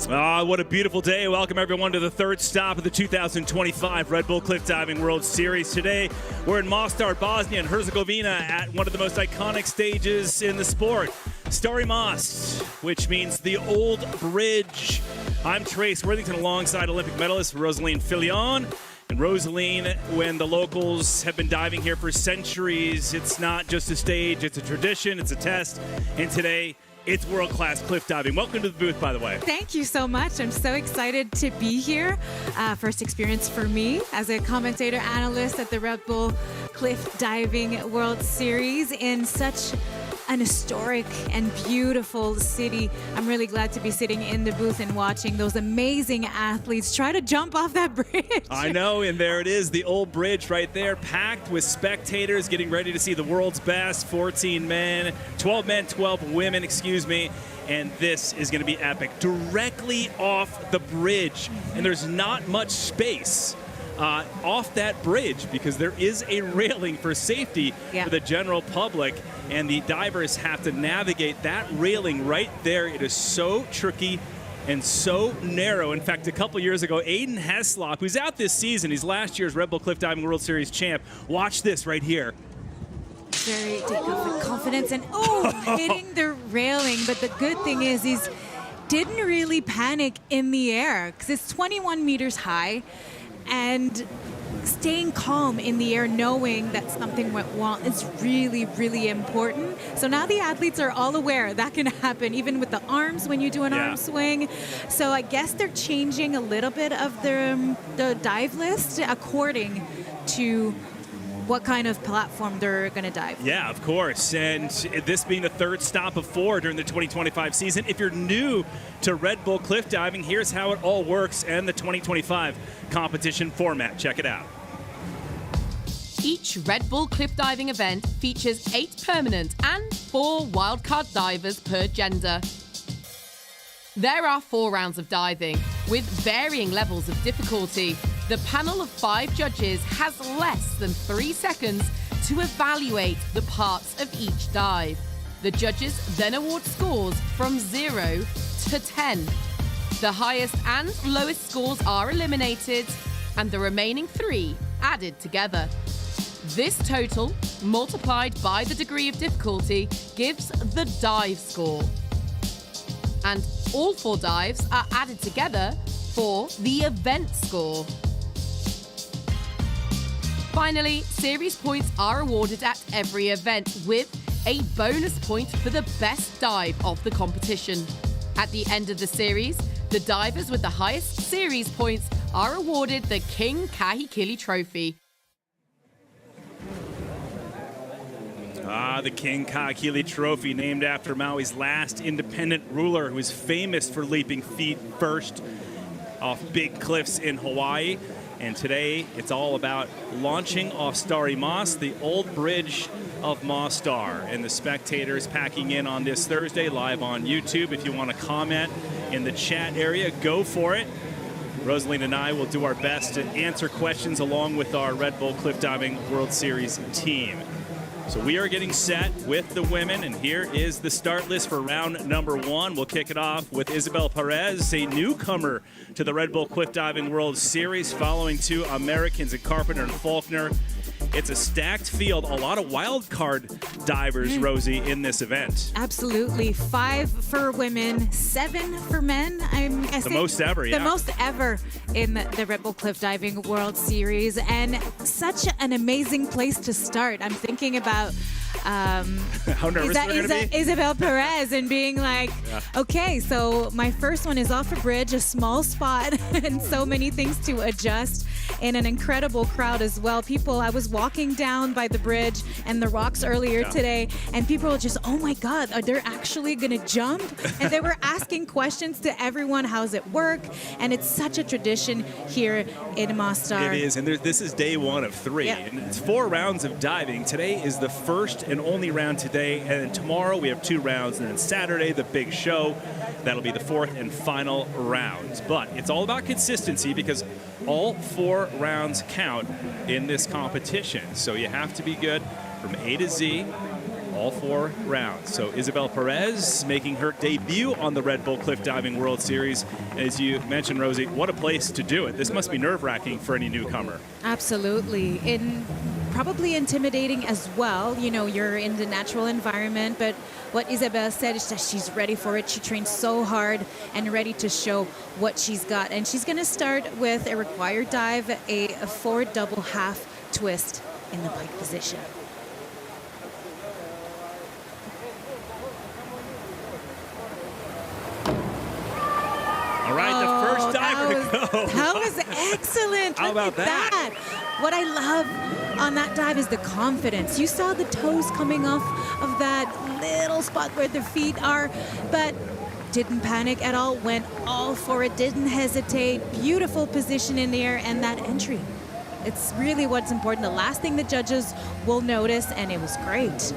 What a beautiful day. Welcome everyone to the third stop of the 2025 Red Bull Cliff Diving World Series. Today, we're in Mostar, Bosnia and Herzegovina at one of the most iconic stages in the sport, Stari Most, which means the old bridge. I'm Trace Worthington alongside Olympic medalist Rosaline Filion. And Rosaline, when the locals have been diving here for centuries, it's not just a stage, it's a tradition, it's a test. And today, it's world-class cliff diving. Welcome to the booth, by the way. Thank you so much. I'm so excited to be here. First experience for me as a commentator analyst at the Red Bull Cliff Diving World Series in such an historic and beautiful city. I'm really glad to be sitting in the booth and watching those amazing athletes try to jump off that bridge. I know, and there it is, the old bridge right there, packed with spectators getting ready to see the world's best. 14 men, 12 women, excuse me. And this is going to be epic. Directly off the bridge, and there's not much space off that bridge because there is a railing for safety for the general public, and the divers have to navigate that railing right there. It is so tricky and so narrow. In fact, a couple years ago, Aiden Heslop, who's out this season, he's last year's Red Bull Cliff Diving World Series champ. Watch this right here. Very confidence and hitting the railing. But the good thing is he's didn't really panic in the air because it's 21 meters high. And staying calm in the air, knowing that something went wrong, is really, really important. So now the athletes are all aware that can happen, even with the arms when you do an arm swing. So I guess they're changing a little bit of the dive list according to what kind of platform they're going to dive. Yeah, of course. And this being the third stop of 4 during the 2025 season. If you're new to Red Bull Cliff Diving, here's how it all works and the 2025 competition format. Check it out. Each Red Bull Cliff Diving event features 8 permanent and 4 wildcard divers per gender. There are 4 rounds of diving with varying levels of difficulty. The panel of 5 judges has less than 3 seconds to evaluate the parts of each dive. The judges then award scores from 0 to 10. The highest and lowest scores are eliminated and the remaining 3 added together. This total, multiplied by the degree of difficulty, gives the dive score. And all 4 dives are added together for the event score. Finally, series points are awarded at every event with a bonus point for the best dive of the competition. At the end of the series, the divers with the highest series points are awarded the King Kahikili Trophy. The King Kahikili Trophy, named after Maui's last independent ruler who is famous for leaping feet first off big cliffs in Hawaii. And today, it's all about launching off Stari Most, the old bridge of Mostar. And the spectators packing in on this Thursday, live on YouTube. If you want to comment in the chat area, go for it. Rosaline and I will do our best to answer questions along with our Red Bull Cliff Diving World Series team. So we are getting set with the women, and here is the start list for round number 1. We'll kick it off with Isabel Perez, a newcomer to the Red Bull Cliff Diving World Series, following 2 Americans in Carpenter and Faulkner. It's a stacked field, a lot of wild card divers, Rosie, in this event. Absolutely. 5 for women, 7 for men. I'm guessing the most ever, The most ever in the Red Bull Cliff Diving World Series, and such an amazing place to start. I'm thinking about how nervous we're gonna be? Isabel Perez and being like, okay, so my first one is off a bridge, a small spot, and so many things to adjust, in an incredible crowd as well. People, I was walking down by the bridge and the rocks earlier today, and people were just, oh my God, are they actually gonna jump? And they were asking questions to everyone, how's it work? And it's such a tradition here in Mostar. It is, and this is day 1 of 3. And it's 4 rounds of diving. Today is the first and only round today, and then tomorrow we have 2 rounds, and then Saturday, the big show. That'll be the 4th and final round. But it's all about consistency because all 4 rounds count in this competition. So you have to be good from A to Z all 4 rounds. So Isabel Perez making her debut on the Red Bull Cliff Diving World Series. As you mentioned, Rosie, what a place to do it. This must be nerve-wracking for any newcomer. Absolutely. Probably intimidating as well. You know, you're in the natural environment, but what Isabel said is that she's ready for it. She trained so hard and ready to show what she's got. And she's going to start with a required dive, a 4 double half twist in the pike position. All right, the first diver to go. That was excellent. How about that? What I love on that dive is the confidence. You saw the toes coming off of that little spot where their feet are, but didn't panic at all, went all for it, didn't hesitate. Beautiful position in the air, and that entry. It's really what's important. The last thing the judges will notice, and it was great.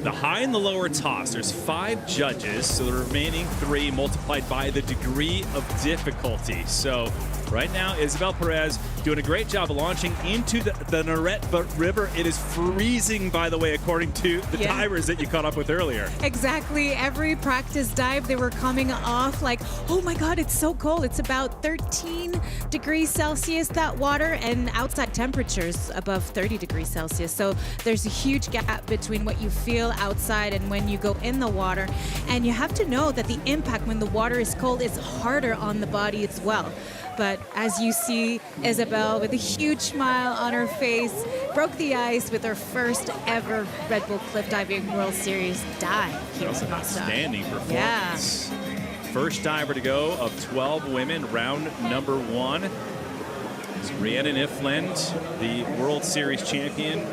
The high and the lower toss. There's 5 judges, so the remaining 3 multiplied by the degree of difficulty. So right now, Isabel Perez doing a great job of launching into the Neretva River. It is freezing, by the way, according to the divers that you caught up with earlier. Exactly. Every practice dive, they were coming off like, oh my God, it's so cold. It's about 13 degrees Celsius, that water, and outside temperatures above 30 degrees Celsius. So there's a huge gap between what you feel outside and when you go in the water. And you have to know that the impact when the water is cold is harder on the body as well. But as you see, Isabel with a huge smile on her face broke the ice with her first ever Red Bull Cliff Diving World Series dive here That was in an Mostar. outstanding performance. Yeah. First diver to go of 12 women, round number 1. It's Rhiannon Ifland, the World Series champion.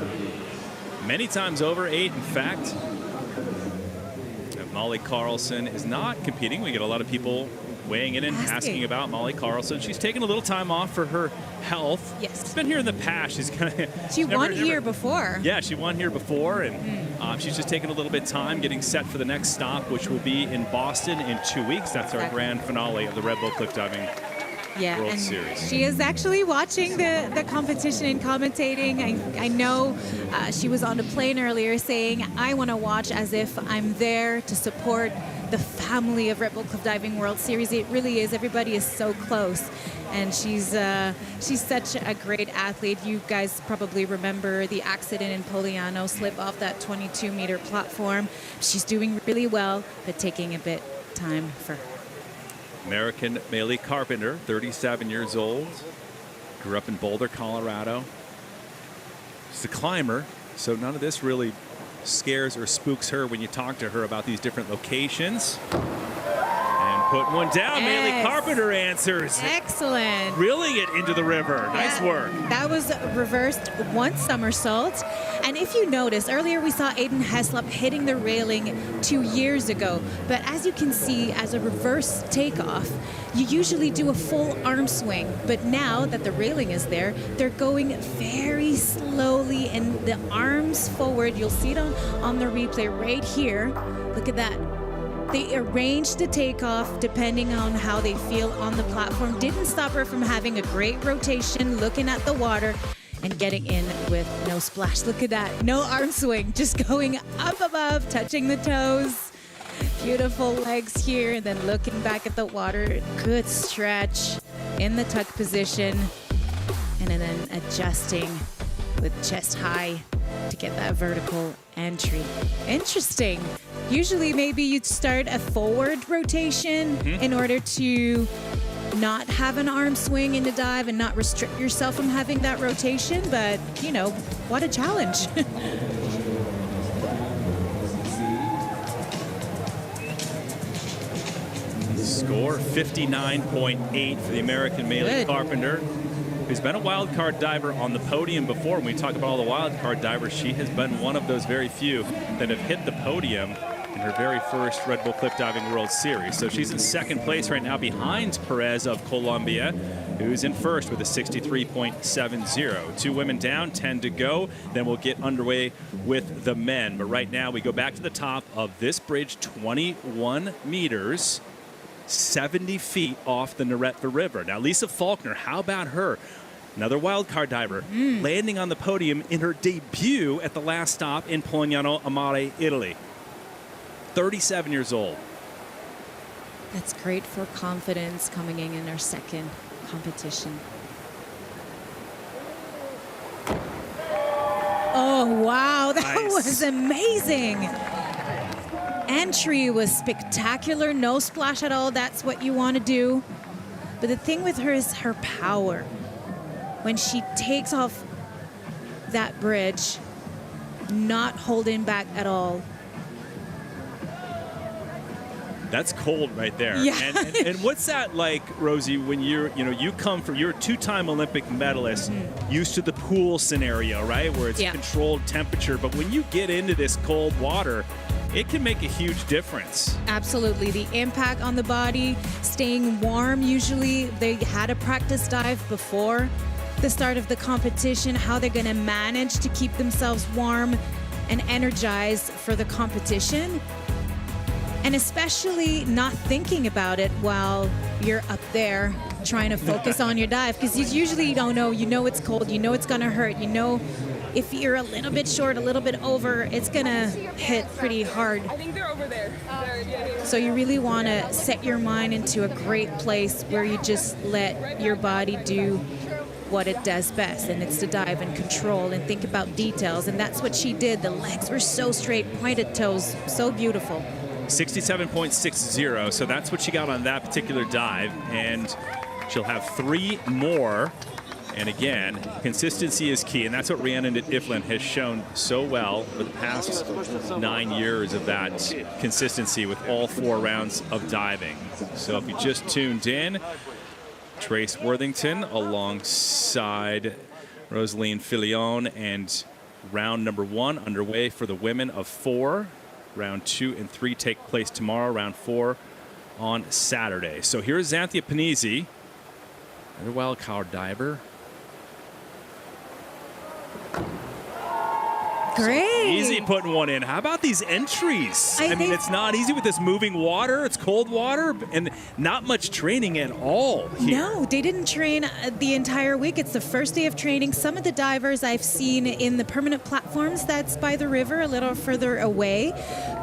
Many times over, 8 in fact. And Molly Carlson is not competing. We get a lot of people weighing in and asking about Molly Carlson. She's taken a little time off for her health. Yes. She's been here in the past. She won here before. Yeah, she won here before, and she's just taking a little bit of time getting set for the next stop, which will be in Boston in 2 weeks. That's our grand finale of the Red Bull Cliff Diving World Series. She is actually watching the competition and commentating. I know she was on the plane earlier saying, I want to watch as if I'm there to support the family of Red Bull Cliff Diving World Series. It really is. Everybody is so close. And she's such a great athlete. You guys probably remember the accident in Poliano, slip off that 22-meter platform. She's doing really well, but taking a bit time for her. American Maylee Carpenter, 37 years old, grew up in Boulder, Colorado. She's a climber, so none of this really scares or spooks her when you talk to her about these different locations. And putting one down, Maylee Carpenter answers. Excellent. Reeling it into the river. Nice work. That was reversed one somersault. And if you notice, earlier we saw Aiden Heslop hitting the railing 2 years ago. But as you can see, as a reverse takeoff, you usually do a full arm swing. But now that the railing is there, they're going very slowly and the arms forward. You'll see it on the replay right here. Look at that. They arranged the takeoff depending on how they feel on the platform. Didn't stop her from having a great rotation, looking at the water, and getting in with no splash. Look at that. No arm swing, just going up above, touching the toes. Beautiful legs here, and then looking back at the water. Good stretch in the tuck position, and then adjusting with chest high to get that vertical entry. Interesting. Usually maybe you'd start a forward rotation in order to not have an arm swing in the dive and not restrict yourself from having that rotation, but you know, what a challenge. Score 59.8 for the American Maylee Carpenter, who's been a wild card diver on the podium before. When we talk about all the wild card divers, she has been one of those very few that have hit the podium in her very first Red Bull Cliff Diving World Series. So she's in second place right now behind Perez of Colombia, who's in first with a 63.70. 2 women down, 10 to go. Then we'll get underway with the men. But right now we go back to the top of this bridge, 21 meters. 70 feet off the Neretva River. Now, Lisa Faulkner, how about her? another wildcard diver, landing on the podium in her debut at the last stop in Pognano a Mare, Italy. 37 years old. That's great for confidence coming in her second competition. Oh, wow. That Nice. was amazing. Entry was spectacular. No splash at all. That's what you want to do. But the thing with her is her power. When she takes off that bridge, not holding back at all. That's cold right there. Yeah. And what's that like, Rosie, when you're a two-time Olympic medalist, used to the pool scenario, right? Where it's controlled temperature. But when you get into this cold water, it can make a huge difference. Absolutely. The impact on the body, staying warm. Usually they had a practice dive before the start of the competition, how they're going to manage to keep themselves warm and energized for the competition. And especially not thinking about it while you're up there trying to focus on your dive, because you usually don't know. You know it's cold. You know it's going to hurt. You know if you're a little bit short, a little bit over, it's going to hit pretty hard. I think they're over there. So you really want to set your mind into a great place where you just let your body do what it does best, and it's to dive and control and think about details. And that's what she did. The legs were so straight, pointed toes, so beautiful. 67.60, so that's what she got on that particular dive, and she'll have 3 more. And again, consistency is key, and that's what Rhiannon Ifland has shown so well for the past 9 years of that consistency with all 4 rounds of diving. So if you just tuned in, Trace Worthington alongside Rosaline Filion, and round number 1 underway for the women of 4. Round 2 and 3 take place tomorrow. Round 4 on Saturday. So here's Xanthia Panizzi, another wild card diver. Great. Easy putting one in. How about these entries? I mean, it's not easy with this moving water. It's cold water and not much training at all here. No, they didn't train the entire week. It's the first day of training. Some of the divers I've seen in the permanent platforms that's by the river, a little further away,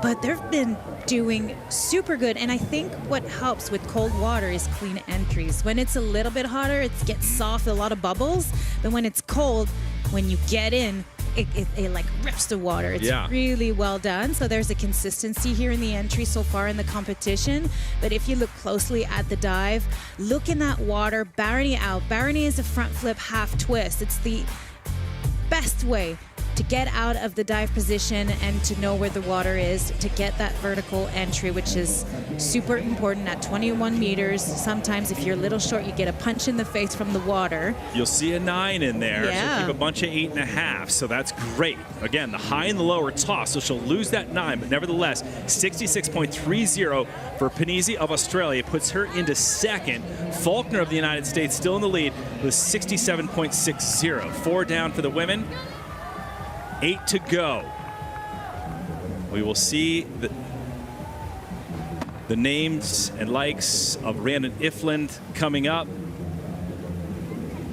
but they've been doing super good. And I think what helps with cold water is clean entries. When it's a little bit hotter, it gets soft, a lot of bubbles. But when it's cold, when you get in, it like rips the water. It's really well done. So there's a consistency here in the entry so far in the competition. But if you look closely at the dive, look in that water, Barony out. Barony is a front flip half twist. It's the best way to get out of the dive position and to know where the water is, to get that vertical entry, which is super important at 21 meters. Sometimes if you're a little short, you get a punch in the face from the water. You'll see a 9 in there. Yeah. She'll keep a bunch of 8.5, so that's great. Again, the high and the low are tossed, so she'll lose that 9, but nevertheless, 66.30 for Panizzi of Australia puts her into second. Faulkner of the United States still in the lead with 67.60. 4 down for the women. 8 to go. We will see the names and likes of Rhiannon Ifland coming up.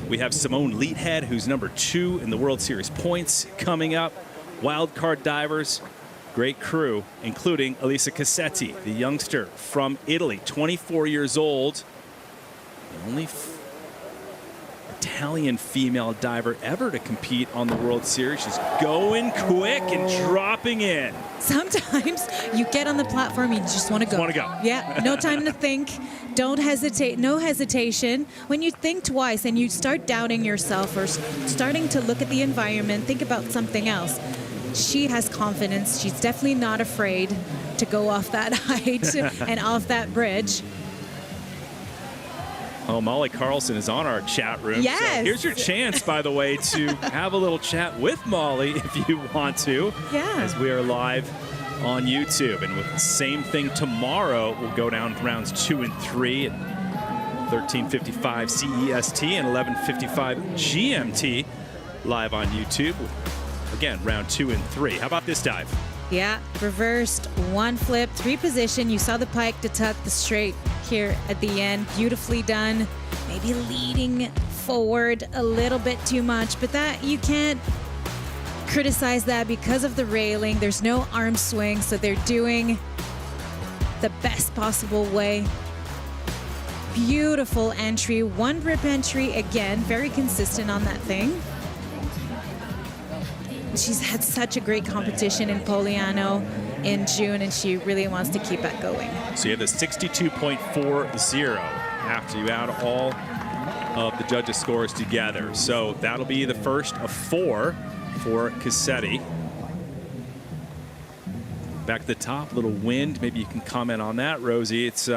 We have Simone Leathead, who's number 2 in the World Series points, coming up. Wild card divers, great crew, including Elisa Cassetti, the youngster from Italy, 24 years old. The only Italian female diver ever to compete on the World Series. She's going quick and dropping in. Sometimes you get on the platform, you just want to go. Yeah, no time to think. Don't hesitate. No hesitation. When you think twice and you start doubting yourself or starting to look at the environment, think about something else. She has confidence. She's definitely not afraid to go off that height and off that bridge. Oh, Molly Carlson is on our chat room. Yes. So here's your chance, by the way, to have a little chat with Molly if you want to. Yeah. As we are live on YouTube. And with the same thing tomorrow, we'll go down rounds 2 and 3 at 13:55 CEST and 11:55 GMT live on YouTube. Again, round 2 and 3. How about this dive? Yeah, reversed, 1 flip, 3 position. You saw the pike to tuck the straight here at the end. Beautifully done. Maybe maybe leading forward a little bit too much, but that you can't criticize that because of the railing. There's no arm swing, so they're doing the best possible way. Beautiful entry, one rip entry again, very consistent on that thing. She's had such a great competition in Poliano in June, and she really wants to keep that going. So you have the 62.40 after you add all of the judges' scores together. So that'll be the first of 4 for Cassetti. Back at the top, little wind. Maybe you can comment on that, Rosie. It's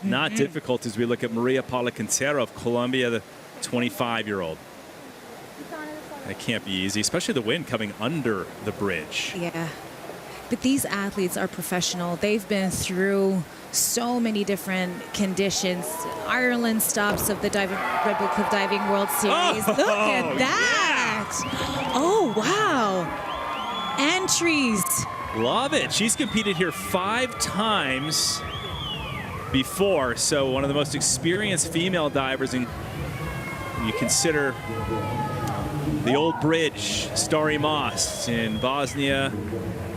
not difficult as we look at Maria Paula Quintero of Colombia, the 25-year-old. That can't be easy, especially the wind coming under the bridge. Yeah. But these athletes are professional. They've been through so many different conditions. Ireland stops of the Red Bull Cliff Diving World Series. Look at that. Yeah. Oh, wow. Entries. Love it. She's competed here 5 times before, so one of the most experienced female divers. And you consider the old bridge, Stari Most in Bosnia,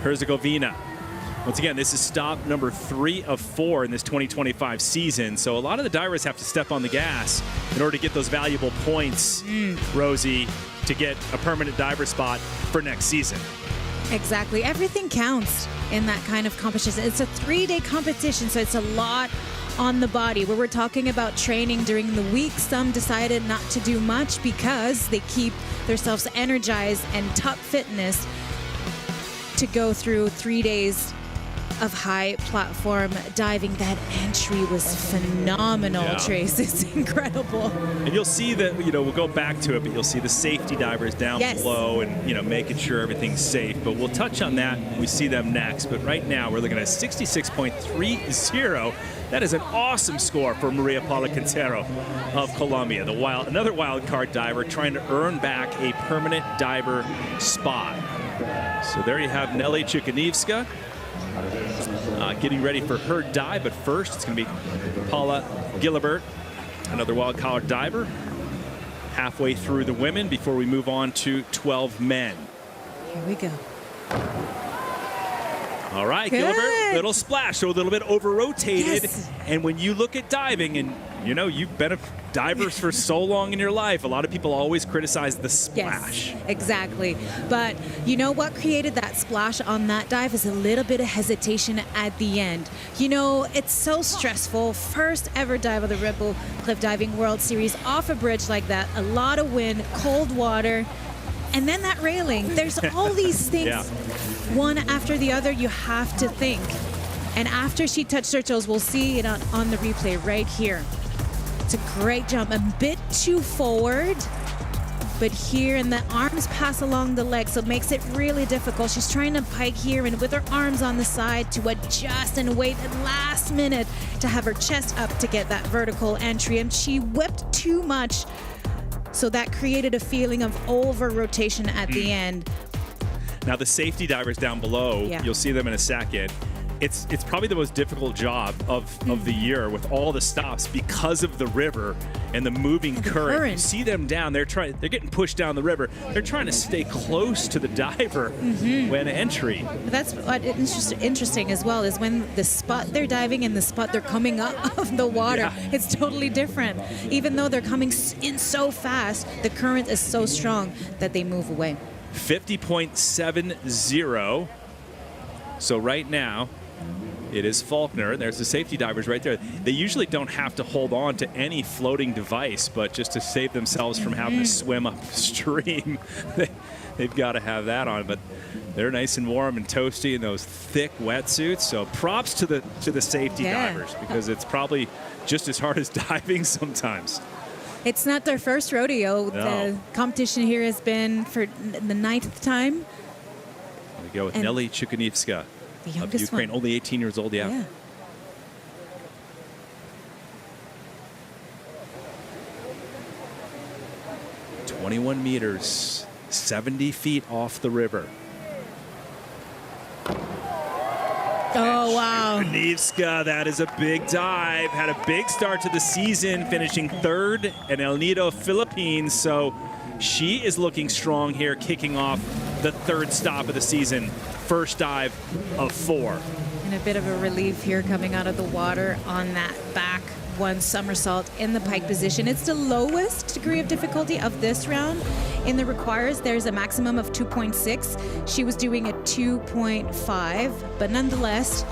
Herzegovina. Once again, this is stop number 3 of 4 in this 2025 season. So a lot of the divers have to step on the gas in order to get those valuable points, Rosie, to get a permanent diver spot for next season. Exactly. Everything counts in that kind of competition. It's a 3-day competition, so it's a lot on the body. Where we're talking about training during the week, some decided not to do much because they keep themselves energized and top fitness to go through 3 days of high platform diving. That entry was phenomenal, Yeah. Trace. It's incredible. And you'll see that, we'll go back to it, but you'll see the safety divers down below and, making sure everything's safe. But we'll touch on that when we see them next. But right now, we're looking at 66.30. That is an awesome score for Maria Paula Quintero of Colombia, another wild card diver trying to earn back a permanent diver spot. So there you have Nelly Chukanievska getting ready for her dive. But first, it's going to be Paula Gilibert, another wild card diver, halfway through the women before we move on to 12 men. Here we go. All right, Good. Gilbert, little splash, so a little bit over-rotated. Yes. And when you look at diving, and you've been a diver for so long in your life, a lot of people always criticize the splash. Yes, exactly. But you know what created that splash on that dive is a little bit of hesitation at the end. It's so stressful. First ever dive of the Red Bull Cliff Diving World Series off a bridge like that. A lot of wind, cold water, and then that railing. There's all these things, one after the other, you have to think. And after she touched her toes, we'll see it on the replay right here. It's a great jump, a bit too forward, but here, and the arms pass along the legs, so it makes it really difficult. She's trying to pike here and with her arms on the side to adjust and wait at last minute to have her chest up to get that vertical entry, and she whipped too much, so that created a feeling of over rotation at the end. Now the safety divers down below, you'll see them in a second. It's probably the most difficult job of the year with all the stops because of the river and the moving current. You see them down, they're getting pushed down the river. They're trying to stay close to the diver when entry. That's what's interesting as well, is when the spot they're diving and the spot they're coming up of the water, it's totally different. Even though they're coming in so fast, the current is so strong that they move away. 50.70. So right now, it is Faulkner. There's the safety divers right there. They usually don't have to hold on to any floating device, but just to save themselves from having to swim upstream, they've got to have that on. But they're nice and warm and toasty in those thick wetsuits. So props to the safety divers, because it's probably just as hard as diving sometimes. It's not their first rodeo. No. The competition here has been for the 9th time. We go with Nelly Chukanievska of Ukraine, only 18 years old. Yeah. 21 meters, 70 feet off the river. Oh, wow. Niewska, that is a big dive. Had a big start to the season, finishing third in El Nido, Philippines. So she is looking strong here, kicking off the third stop of the season. First dive of 4. And a bit of a relief here coming out of the water on that back one somersault in the pike position. It's the lowest degree of difficulty of this round. In the requires, there's a maximum of 2.6. She was doing a 2.5, but nonetheless,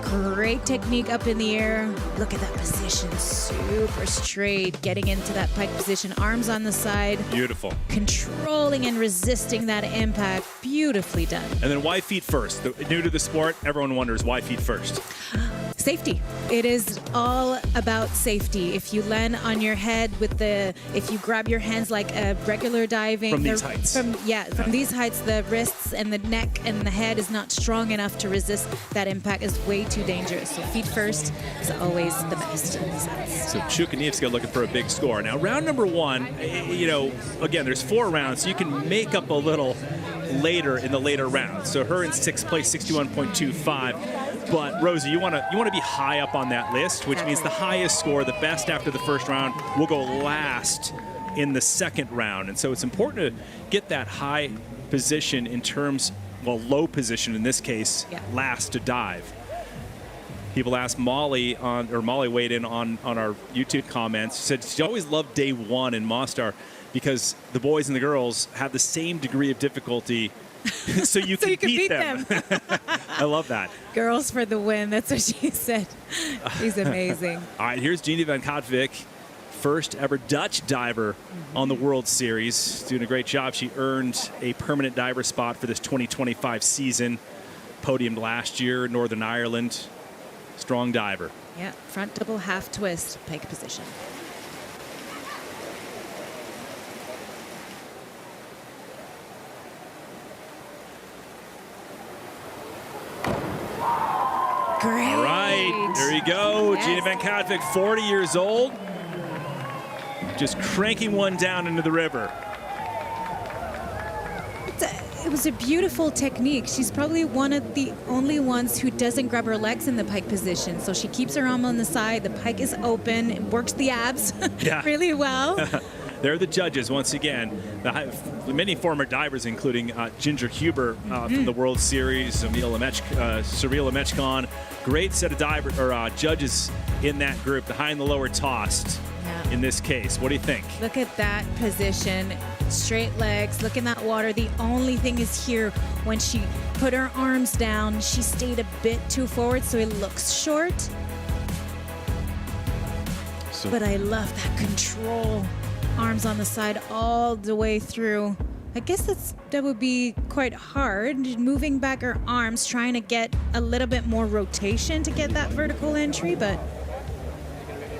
great technique up in the air. Look at that position, super straight, getting into that pike position, arms on the side. Beautiful. Controlling and resisting that impact. Beautifully done. And then why feet first? New to the sport, everyone wonders why feet first. Safety. It is all about safety. If you land on your head if you grab your hands like a regular diving. From these heights. From these heights, the wrists and the neck and the head is not strong enough to resist that impact. Is way too dangerous. So feet first is always the best in these heights. So Niewska looking for a big score. Now round number 1, again, there's 4 rounds, so you can make up a little later in the later rounds. So her in 6th place, 61.25. But Rosie, you want to be high up on that list, which means the highest score, the best after the first round, will go last in the second round. And so it's important to get that high position in terms, low position in this case, last to dive. People asked Molly weighed in on our YouTube comments. She said she always loved day 1 in Mostar because the boys and the girls have the same degree of difficulty. So you can beat them. I love that. Girls for the win. That's what she said. She's amazing. All right, here's Jeannie van Katwijk, first ever Dutch diver on the World Series. Doing a great job. She earned a permanent diver spot for this 2025 season. Podiumed last year in Northern Ireland. Strong diver. Yeah, front double half twist, pike position. Great. All right, there you go. Yes. Jeannie van Katwijk, 40 years old. Just cranking one down into the river. It was a beautiful technique. She's probably one of the only ones who doesn't grab her legs in the pike position. So she keeps her arm on the side. The pike is open. It works the abs really well. They're the judges once again. Many former divers, including Ginger Huber from the World Series, Cyril Lemechkon. Great set of judges in that group. The high and the lower tossed in this case. What do you think? Look at that position. Straight legs. Look in that water. The only thing is here, when she put her arms down, she stayed a bit too forward, so it looks short. But I love that control. Arms on the side all the way through. I guess that would be quite hard, moving back her arms, trying to get a little bit more rotation to get that vertical entry, but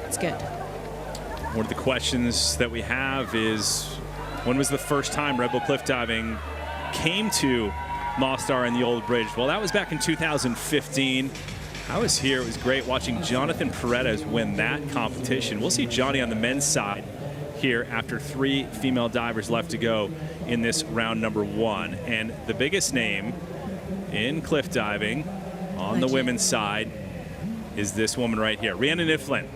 it's good. One of the questions that we have is, when was the first time Red Bull cliff diving came to Mostar and the Old Bridge? Well, that was back in 2015. I was here. It was great watching Jonathan Paredes win that competition. We'll see Johnny on the men's side here after 3 female divers left to go in this round number 1. And the biggest name in cliff diving on the women's side is this woman right here, Rhiannon Iflin.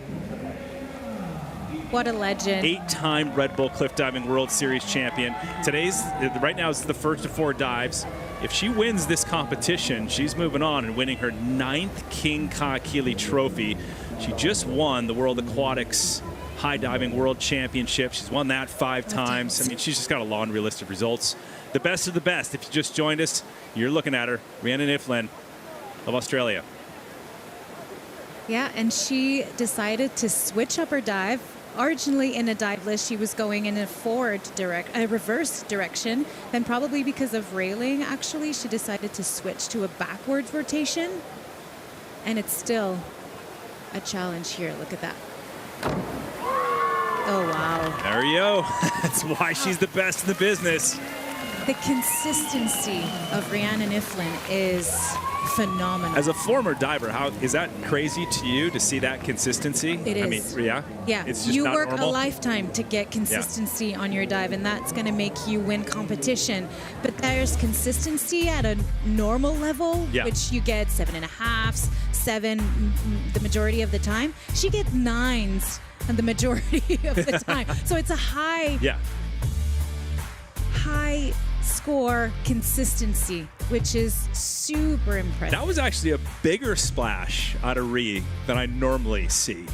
What a legend. 8-time Red Bull Cliff Diving World Series champion. Right now is the first of 4 dives. If she wins this competition, she's moving on and winning her 9th King Kaakili trophy. She just won the World Aquatics High Diving World Championship. She's won that 5 times. I mean, she's just got a laundry list of results. The best of the best. If you just joined us, you're looking at her, Rhiannon Iflin of Australia. Yeah, and she decided to switch up her dive. Originally in a dive list, she was going in a reverse direction. Then probably because of railing, actually, she decided to switch to a backwards rotation. And it's still a challenge here. Look at that. Oh, wow. There you go. That's why she's the best in the business. The consistency of Rhiannon Iflin is phenomenal. As a former diver, how is that crazy to you to see that consistency? It is. I mean, yeah? Yeah, It's just you not work normal? a lifetime to get consistency on your dive, and that's going to make you win competition. But there's consistency at a normal level, Yeah. which you get 7.5s, 7 the majority of the time. She gets 9s the majority of the time. So it's a high score consistency, which is super impressive. That was actually a bigger splash out of Rhi than I normally see.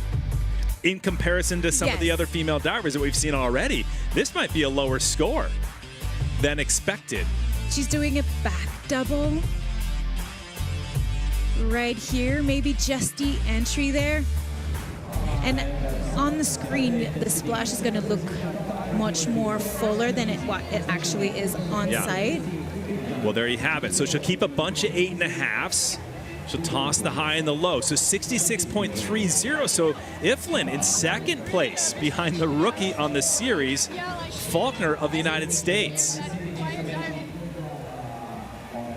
In comparison to some of the Yes. other female divers that we've seen already, this might be a lower score than expected. She's doing a back double right here, maybe just the entry there. And on the screen, the splash is going to look much more fuller than what it actually is on site. Well, there you have it. So she'll keep a bunch of 8.5s. She'll toss the high and the low. So 66.30. So Iflin in second place behind the rookie on the series, Faulkner of the United States.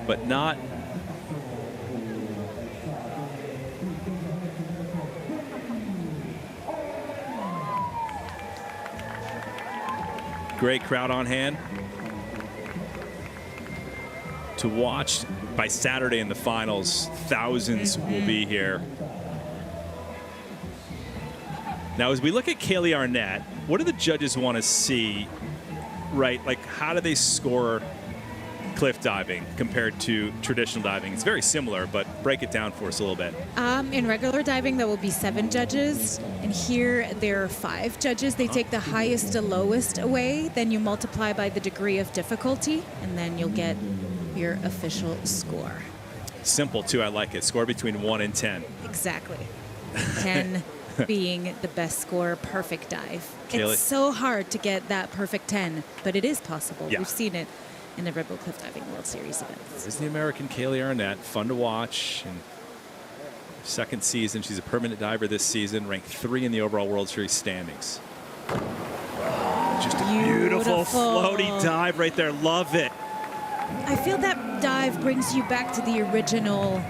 But not. Great crowd on hand to watch. By Saturday in the finals, thousands will be here. Now, as we look at Kaylee Arnett, what do the judges want to see, right? Like, how do they score cliff diving compared to traditional diving? It's very similar, but break it down for us a little bit. In regular diving, there will be 7 judges, and here there are 5 judges. They take the highest to lowest away, then you multiply by the degree of difficulty, and then you'll get your official score. Simple, too. I like it. Score between 1 and 10. Exactly. 10 being the best score, perfect dive. Kaylee. It's so hard to get that perfect 10, but it is possible. Yeah. We've seen it in the Red Bull Cliff Diving World Series events. There's the American Kaylee Arnett. Fun to watch. And second season. She's a permanent diver this season, ranked 3 in the overall World Series standings. Just a beautiful floaty dive right there. Love it. I feel that dive brings you back to the original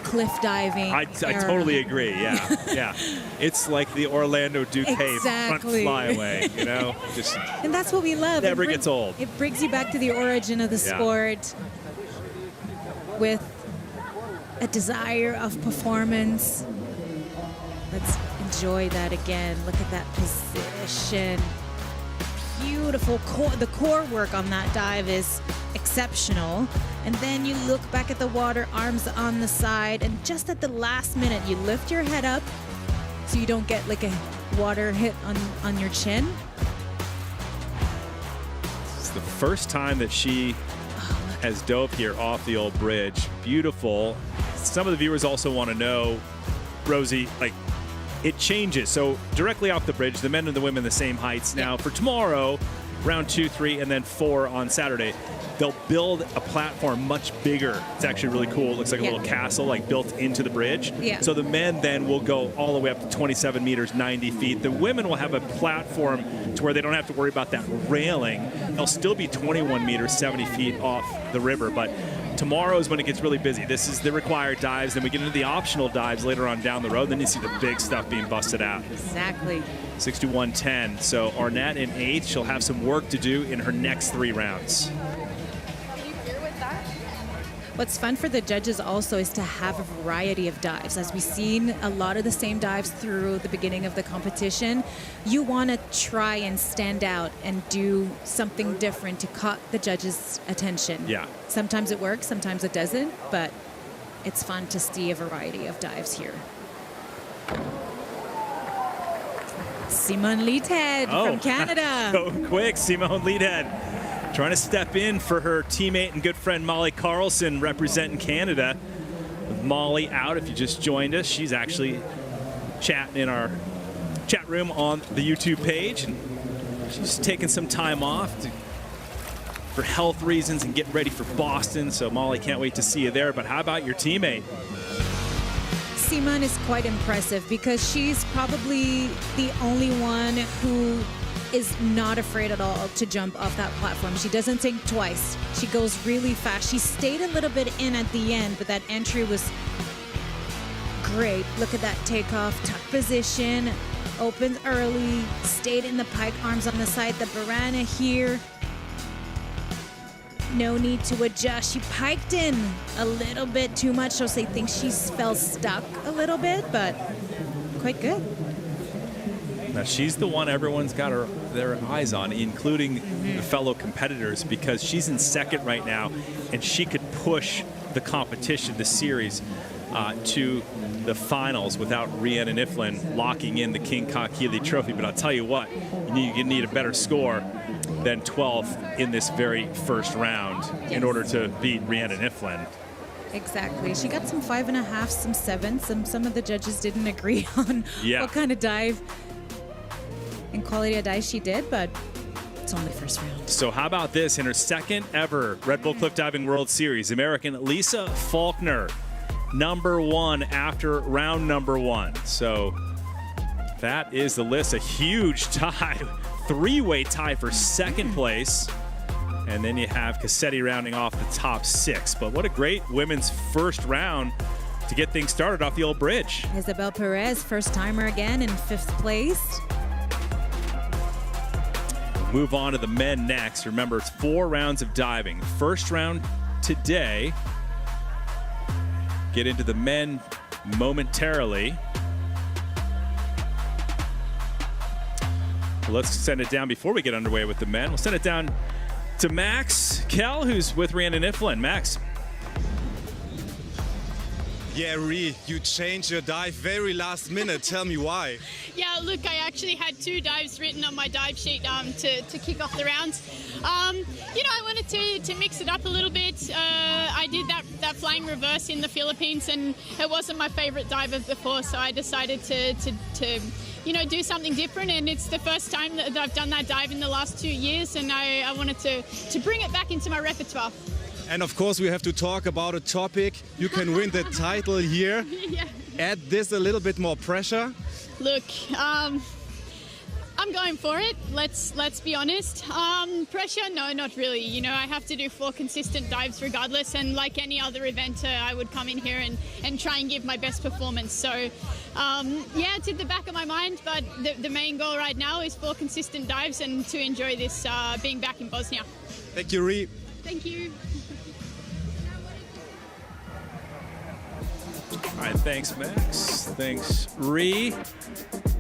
cliff diving I era. totally agree. Yeah, yeah. It's like the Orlando Duque front flyaway, you know? Just And that's what we love. never gets old. It brings you back to the origin of the sport with a desire of performance. Let's enjoy that again. Look at that position. Beautiful core. The core work on that dive is exceptional. And then you look back at the water, arms on the side, and just at the last minute, you lift your head up so you don't get like a water hit on your chin. It's the first time that she has dove here off the old bridge. Beautiful. Some of the viewers also want to know, Rosie, like, it changes. So directly off the bridge, the men and the women the same heights. Now for tomorrow, round 2, 3, and then 4 on Saturday, they'll build a platform much bigger. It's actually really cool. It looks like a little castle like built into the bridge. Yeah. So the men then will go all the way up to 27 meters, 90 feet. The women will have a platform to where they don't have to worry about that railing. They'll still be 21 meters, 70 feet off the river. But tomorrow is when it gets really busy. This is the required dives. Then we get into the optional dives later on down the road. Then you see the big stuff being busted out. Exactly. 61.10. So Arnett in 8th. She'll have some work to do in her next 3 rounds. What's fun for the judges also is to have a variety of dives. As we've seen a lot of the same dives through the beginning of the competition, you want to try and stand out and do something different to caught the judges' attention. Yeah. Sometimes it works, sometimes it doesn't, but it's fun to see a variety of dives here. Simone Leathead from Canada. So quick, Simone Leathead. Trying to step in for her teammate and good friend Molly Carlson representing Canada. With Molly out, if you just joined us, she's actually chatting in our chat room on the YouTube page. And she's taking some time off for health reasons and getting ready for Boston. So Molly, can't wait to see you there. But how about your teammate? Simone is quite impressive because she's probably the only one who is not afraid at all to jump off that platform. She doesn't think twice. She goes really fast. She stayed a little bit in at the end, but that entry was great. Look at that takeoff, tuck position, opens early, stayed in the pike, arms on the side, the Barana here. No need to adjust. She piked in a little bit too much, so I think she fell stuck a little bit, but quite good. Now, she's the one everyone's got their eyes on, including the fellow competitors, because she's in second right now, and she could push the competition, the series, to the finals without Rhiannon Iflin locking in the King Kakili Trophy. But I'll tell you what, you need a better score than 12th in this very first round in order to beat Rhiannon Iflin. Exactly. She got some 5.5, some 7. Some of the judges didn't agree on what kind of dive and quality of dive she did, but it's only first round. So how about this? In her second ever Red Bull Cliff Diving World Series, American Lisa Faulkner, #1 after round #1. So that is the list. A huge tie, three-way tie for second place. And then you have Cassetti rounding off the top 6. But what a great women's first round to get things started off the old bridge. Isabel Perez, first timer again in 5th place. Move on to the men next. Remember, it's 4 rounds of diving. First round today. Get into the men momentarily. Well, let's send it down before we get underway with the men. We'll send it down to Max Kell, who's with Rhiannon Iflin. Max. Yeah, Rhi, you changed your dive very last minute. Tell me why. Yeah, look, I actually had 2 dives written on my dive sheet to kick off the rounds. I wanted to mix it up a little bit. I did that flying reverse in the Philippines, and it wasn't my favorite dive of before, so I decided to do something different, and it's the first time that I've done that dive in the last 2 years, and I wanted to bring it back into my repertoire. And of course, we have to talk about a topic. You can win the title here. Yeah. Add this a little bit more pressure. Look, I'm going for it. Let's be honest. Pressure? No, not really. I have to do 4 consistent dives regardless, and like any other eventer, I would come in here and try and give my best performance. So, it's in the back of my mind, but the main goal right now is 4 consistent dives and to enjoy this being back in Bosnia. Thank you, Rhi. Thank you. All right, thanks, Max. Thanks, Rhi.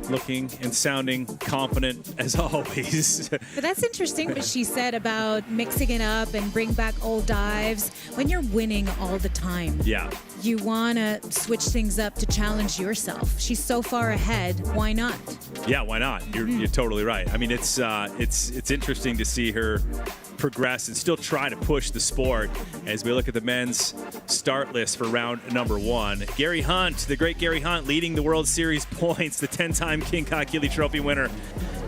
Looking and sounding confident as always. But that's interesting what she said about mixing it up and bring back old dives. When you're winning all the time, you want to switch things up to challenge yourself. She's so far ahead. Why not? Yeah, why not? You're totally right. I mean, it's interesting to see her progress and still try to push the sport as we look at the men's start list for round #1. Gary Hunt, the great Gary Hunt, leading the World Series points, the 10-time King Kakili Trophy winner,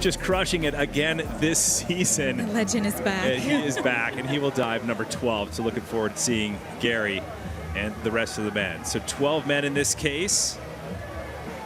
just crushing it again this season. The legend is back. He is back, and he will dive #12. So looking forward to seeing Gary and the rest of the men. So 12 men in this case,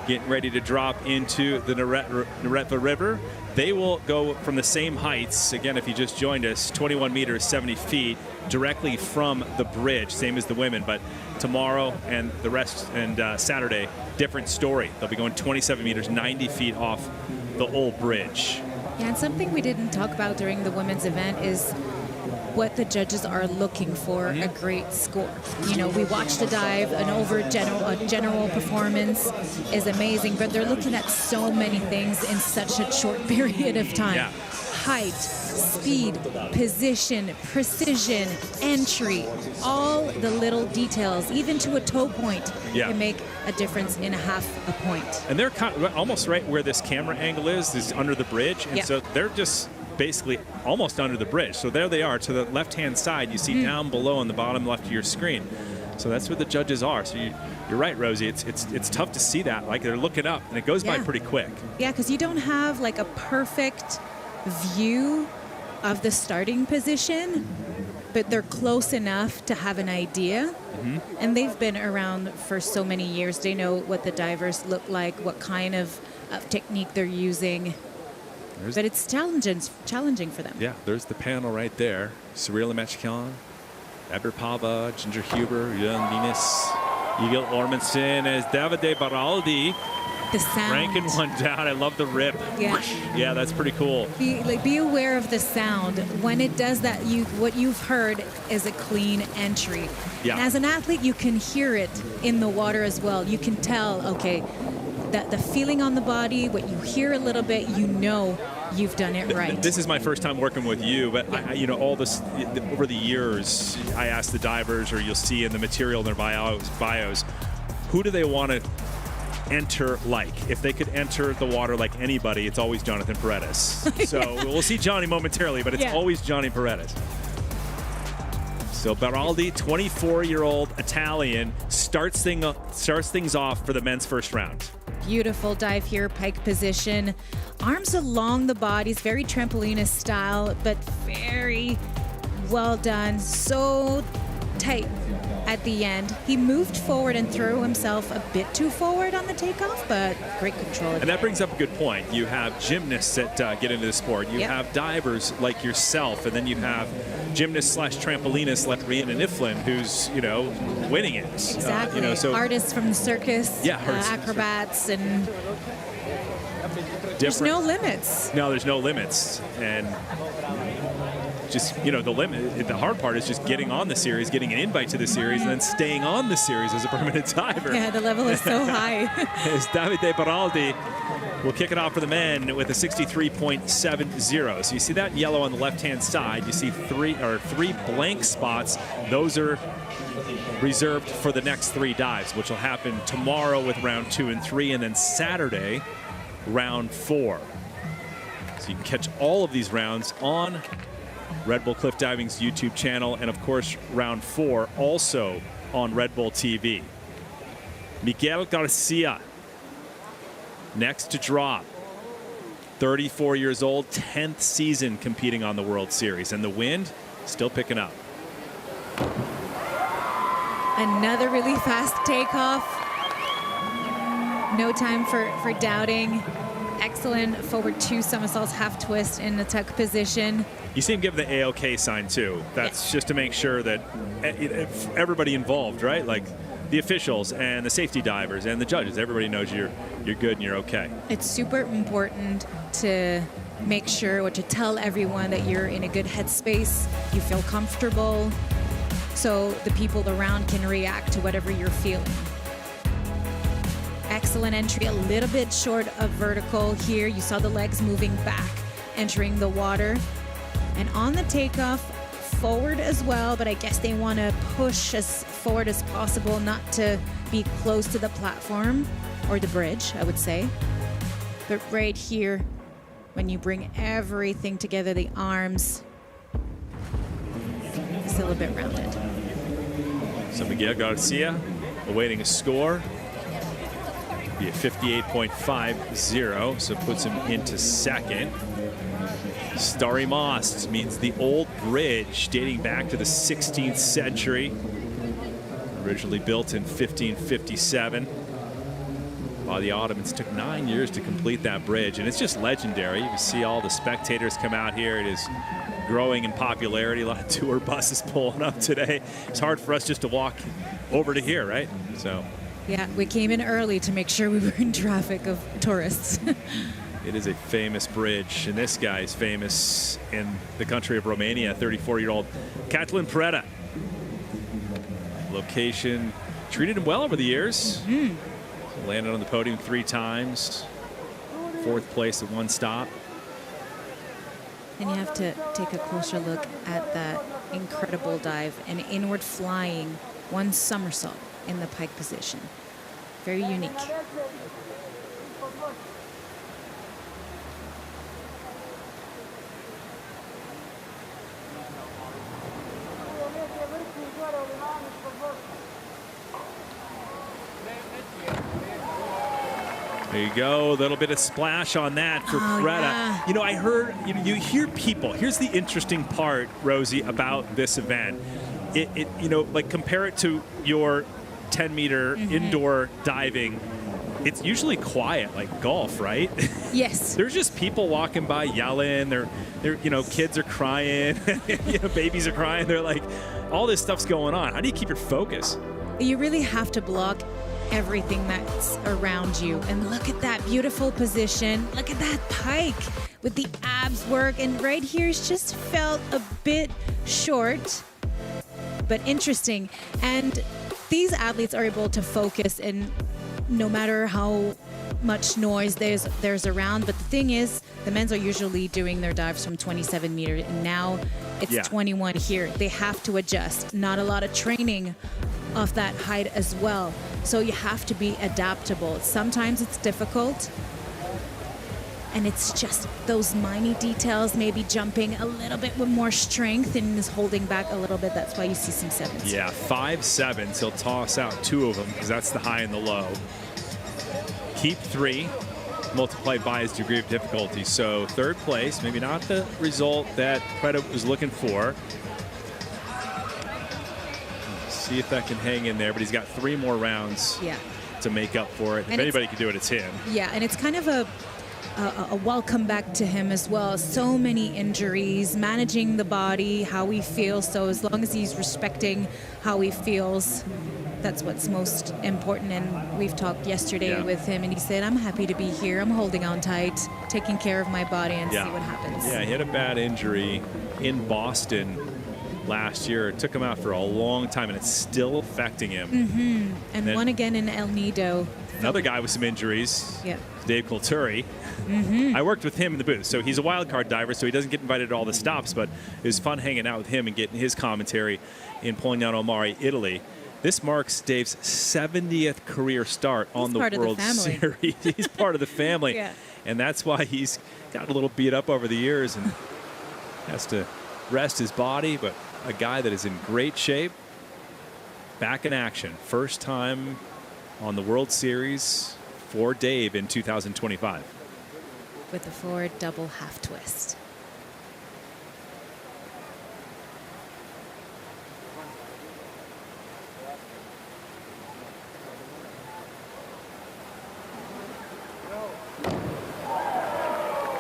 getting ready to drop into the Neretva River. They will go from the same heights, again, if you just joined us, 21 meters, 70 feet, directly from the bridge, same as the women. But tomorrow and the rest, and Saturday, different story. They'll be going 27 meters, 90 feet off the old bridge. Yeah, and something we didn't talk about during the women's event is what the judges are looking for a great score. We watched the dive, a general performance is amazing, but they're looking at so many things in such a short period of time. Yeah. Height, speed, position, precision, entry, all the little details, even to a toe point, can make a difference in half a point. And they're almost right where this camera angle is under the bridge, and so they're just basically almost under the bridge. So there they are to the left-hand side. You see down below on the bottom left of your screen. So that's where the judges are. So you're right, Rosie. It's tough to see that. Like, they're looking up, and it goes by pretty quick. Yeah, because you don't have like a perfect view of the starting position, but they're close enough to have an idea. And they've been around for so many years. They know what the divers look like, what kind of technique they're using. but it's challenging for them. Yeah, there's the panel right there. Cyril Lemechkian, Eber Pava, Ginger Huber, Jan Dinis, Egil Ormondson as Davide Baraldi. The sound. Ranking one down. I love the rip. Yeah. Yeah, that's pretty cool. Be aware of the sound. When it does that, what you've heard is a clean entry. Yeah. And as an athlete, you can hear it in the water as well. You can tell, okay, that the feeling on the body, what you hear a little bit, you know you've done it right. This is my first time working with you, but Yeah. all this over the years, I ask the divers, or you'll see in the material in their bios, who do they want to enter like? If they could enter the water like anybody, it's always Jonathan Paredes. So we'll see Johnny momentarily, but it's always Johnny Paredes. So Baraldi, 24-year-old Italian, starts things off for the men's first round. Beautiful dive here, pike position. Arms along the bodies, very trampolinist style, but very well done. So tight at the end. He moved forward and threw himself a bit too forward on the takeoff, but great control. And that brings up a good point. You have gymnasts that get into the sport. You have divers like yourself, and then you have gymnasts / trampolinists like Rhiannon Iflin, who's winning it. Exactly. So artists from the circus, acrobats, and there's no limits. No, there's no limits, and just the hard part is just getting on the series, getting an invite to the series, and then staying on the series as a permanent diver. Yeah, the level is so high. As Davide Baraldi will kick it off for the men with a 63.70. So you see that in yellow on the left-hand side. You see three blank spots. Those are reserved for the next 3 dives, which will happen tomorrow with round 2 and 3, and then Saturday, round 4. So you can catch all of these rounds on Red Bull Cliff Diving's YouTube channel, and of course round 4 also on Red Bull TV. Miguel Garcia next to drop, 34 years old, 10th season competing on the World Series, and the wind still picking up. Another really fast takeoff. No time for doubting. Excellent forward 2 somersaults, half twist in the tuck position. You see him give the AOK sign too. That's just to make sure that everybody involved, right? Like the officials and the safety divers and the judges, everybody knows you're good and you're okay. It's super important to make sure or to tell everyone that you're in a good headspace, you feel comfortable, so the people around can react to whatever you're feeling. Excellent entry, a little bit short of vertical here. You saw the legs moving back, entering the water. And on the takeoff, forward as well, but I guess they want to push as forward as possible, not to be close to the platform or the bridge, I would say. But right here, when you bring everything together, the arms, it's a little bit rounded. So Miguel Garcia awaiting a score. Be a 58.50, so puts him into second. Stari Most means the old bridge dating back to the 16th century. Originally built in 1557. While the Ottomans took 9 years to complete that bridge, and it's just legendary. You can see all the spectators come out here. It is growing in popularity. A lot of tour buses pulling up today. It's hard for us just to walk over to here, right? So. Yeah, we came in early to make sure we were in traffic of tourists. It is a famous bridge, and this guy is famous in the country of Romania, 34-year-old Cătălin Preda. Location treated him well over the years. Landed on the podium 3 times. 4th place at 1 stop. And you have to take a closer look at that incredible dive, an inward flying 1 somersault in the pike position. Very unique. There you go, a little bit of splash on that for Preda. Yeah. You know, I heard, you hear people. Here's the interesting part, Rosie, about this event. Like compare it to your 10-meter indoor diving. it's usually quiet, like golf, right? Yes. There's just people walking by yelling. They're kids are crying. Babies are crying. They're like, all this stuff's going on. How do you keep your focus? You really have to block everything that's around you. And look at that beautiful position. Look at that pike with the abs work. And right here, it's just felt a bit short, but interesting. And these athletes are able to focus, and no matter how much noise there's around. But the thing is, the men's are usually doing their dives from 27 meters, and now it's 21 here. They have to adjust. Not a lot of training off that height as well. So you have to be adaptable. Sometimes it's difficult, and it's just those minor details, maybe jumping a little bit with more strength and is holding back a little bit. That's why you see some sevens. Yeah, 5 sevens. He'll toss out 2 of them because that's the high and the low. Keep 3, multiplied by his degree of difficulty. So 3rd place, maybe not the result that Preda was looking for. See if that can hang in there, but he's got 3 more rounds to make up for it. If anybody can do it, it's him. Yeah, and it's kind of a welcome back to him as well. So many injuries, managing the body, how he feels. So as long as he's respecting how he feels, that's what's most important. And we've talked yesterday with him, and he said, I'm happy to be here. I'm holding on tight, taking care of my body, and see what happens. Yeah, he had a bad injury in Boston last year. It took him out for a long time, and it's still affecting him. And one again in El Nido. Another guy with some injuries, Yeah. Dave Kulturi. I worked with him in the booth. So he's a wild card diver, so he doesn't get invited to all the stops, but it was fun hanging out with him and getting his commentary in Polignano Mare, Italy. This marks Dave's 70th career start on the World Series. He's part of the family. And that's why he's got a little beat up over the years and has to rest his body, but a guy that is in great shape, back in action. First time on the World Series for Dave in 2025. With the forward double half twist.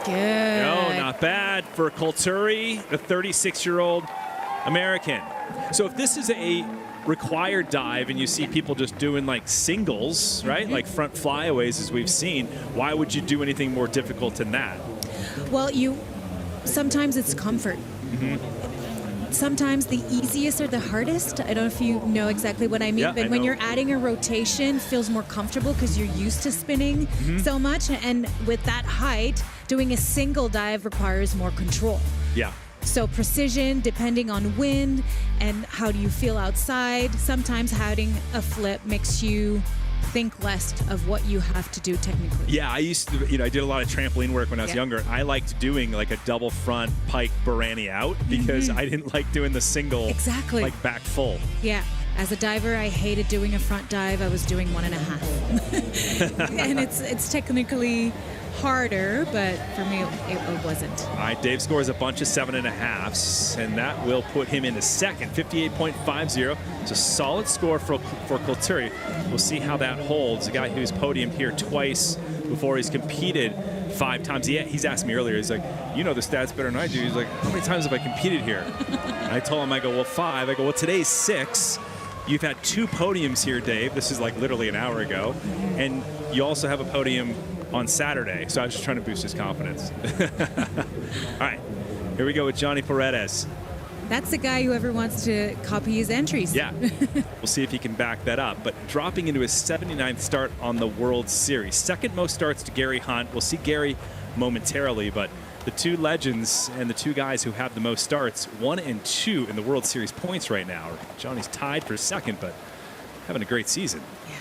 Good. No, not bad for Kulturi, the 36-year-old American. So if this is a required dive and you see people just doing like singles, right? Like front flyaways as we've seen, why would you do anything more difficult than that? Well, sometimes it's comfort. Sometimes the easiest are the hardest. I don't know if you know exactly what I mean, but when you're adding a rotation, it feels more comfortable because you're used to spinning so much. And with that height, doing a single dive requires more control. Yeah. So precision, depending on wind and how do you feel outside. Sometimes having a flip makes you think less of what you have to do technically. Yeah, I used to, I did a lot of trampoline work when I was younger. I liked doing like a double front pike Barani out because I didn't like doing the single like back full. Yeah. As a diver, I hated doing a front dive. I was doing 1.5. And it's technically harder, but for me, it wasn't. All right, Dave scores a bunch of 7.5s, and that will put him into second, 58.50. It's a solid score for Kulturi. We'll see how that holds. A guy who's podiumed here twice before. He's competed 5 times. He's asked me earlier, he's like, you know the stats better than I do. He's like, how many times have I competed here? And I told him, I go, well, 5. I go, well, today's 6. You've had 2 podiums here, Dave. This is like literally an hour ago. And you also have a podium on Saturday. So I was just trying to boost his confidence. All right, here we go with Johnny Paredes. That's the guy whoever wants to copy his entries. Yeah, we'll see if he can back that up. But dropping into his 79th start on the World Series. Second most starts to Gary Hunt. We'll see Gary momentarily, but the 2 legends and the 2 guys who have the most starts, 1 and 2 in the World Series points right now. Johnny's tied for second, but having a great season. Yeah.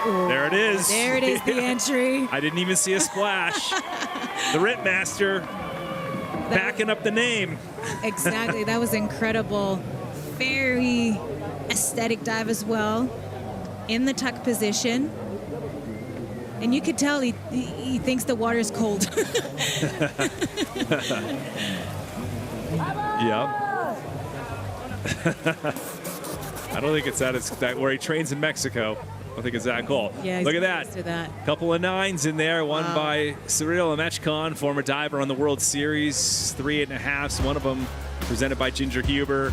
There it is. There it is, the entry. I didn't even see a splash. The Rip Master backing up the name. Exactly. That was incredible. Very aesthetic dive as well. In the tuck position. And you could tell he thinks the water's cold. Yeah. I don't think it's that where he trains in Mexico. I don't think it's that cool. Yeah, look at that. Couple of 9s in there. One by Cyril Amechkon, former diver on the World Series. 3.5s. One of them presented by Ginger Huber.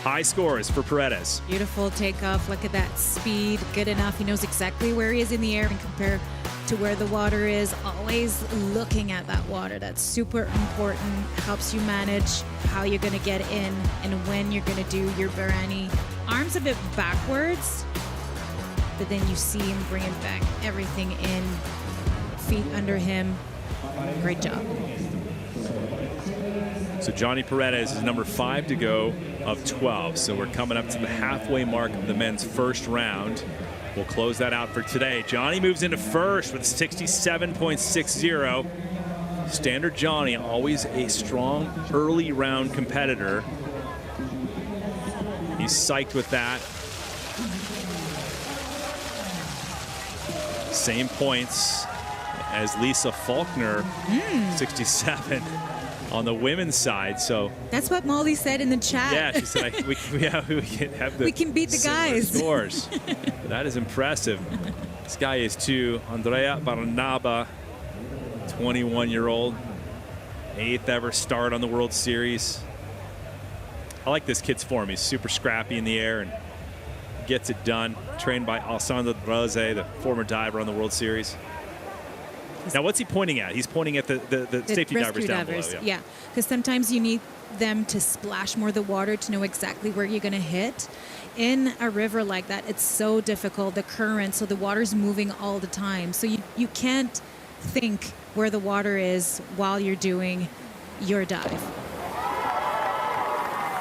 High scores for Paredes. Beautiful takeoff. Look at that speed. Good enough. He knows exactly where he is in the air and compare to where the water is. Always looking at that water. That's super important. Helps you manage how you're going to get in and when you're going to do your Barani. Arms a bit backwards, but then you see him bringing back everything in. Feet under him. Great job. So Johnny Paredes is number 5 to go of 12. So we're coming up to the halfway mark of the men's first round. We'll close that out for today. Johnny moves into first with 67.60. Standard Johnny, always a strong early round competitor. He's psyched with that. Same points as Lisa Faulkner, 67 on the women's side. So that's what Molly said in the chat. Yeah, she said we can have the we can beat the guys. Scores. That is impressive. This guy is too. Andrea Barnaba, 21-year-old, 8th ever start on the World Series. I like this kid's form. He's super scrappy in the air and gets it done. Trained by Alessandro Rose, the former diver on the World Series. Now, what's he pointing at? He's pointing at the safety divers down below. Yeah, because sometimes you need them to splash more the water to know exactly where you're going to hit. In a river like that, it's so difficult, the current, so the water's moving all the time. So you can't think where the water is while you're doing your dive.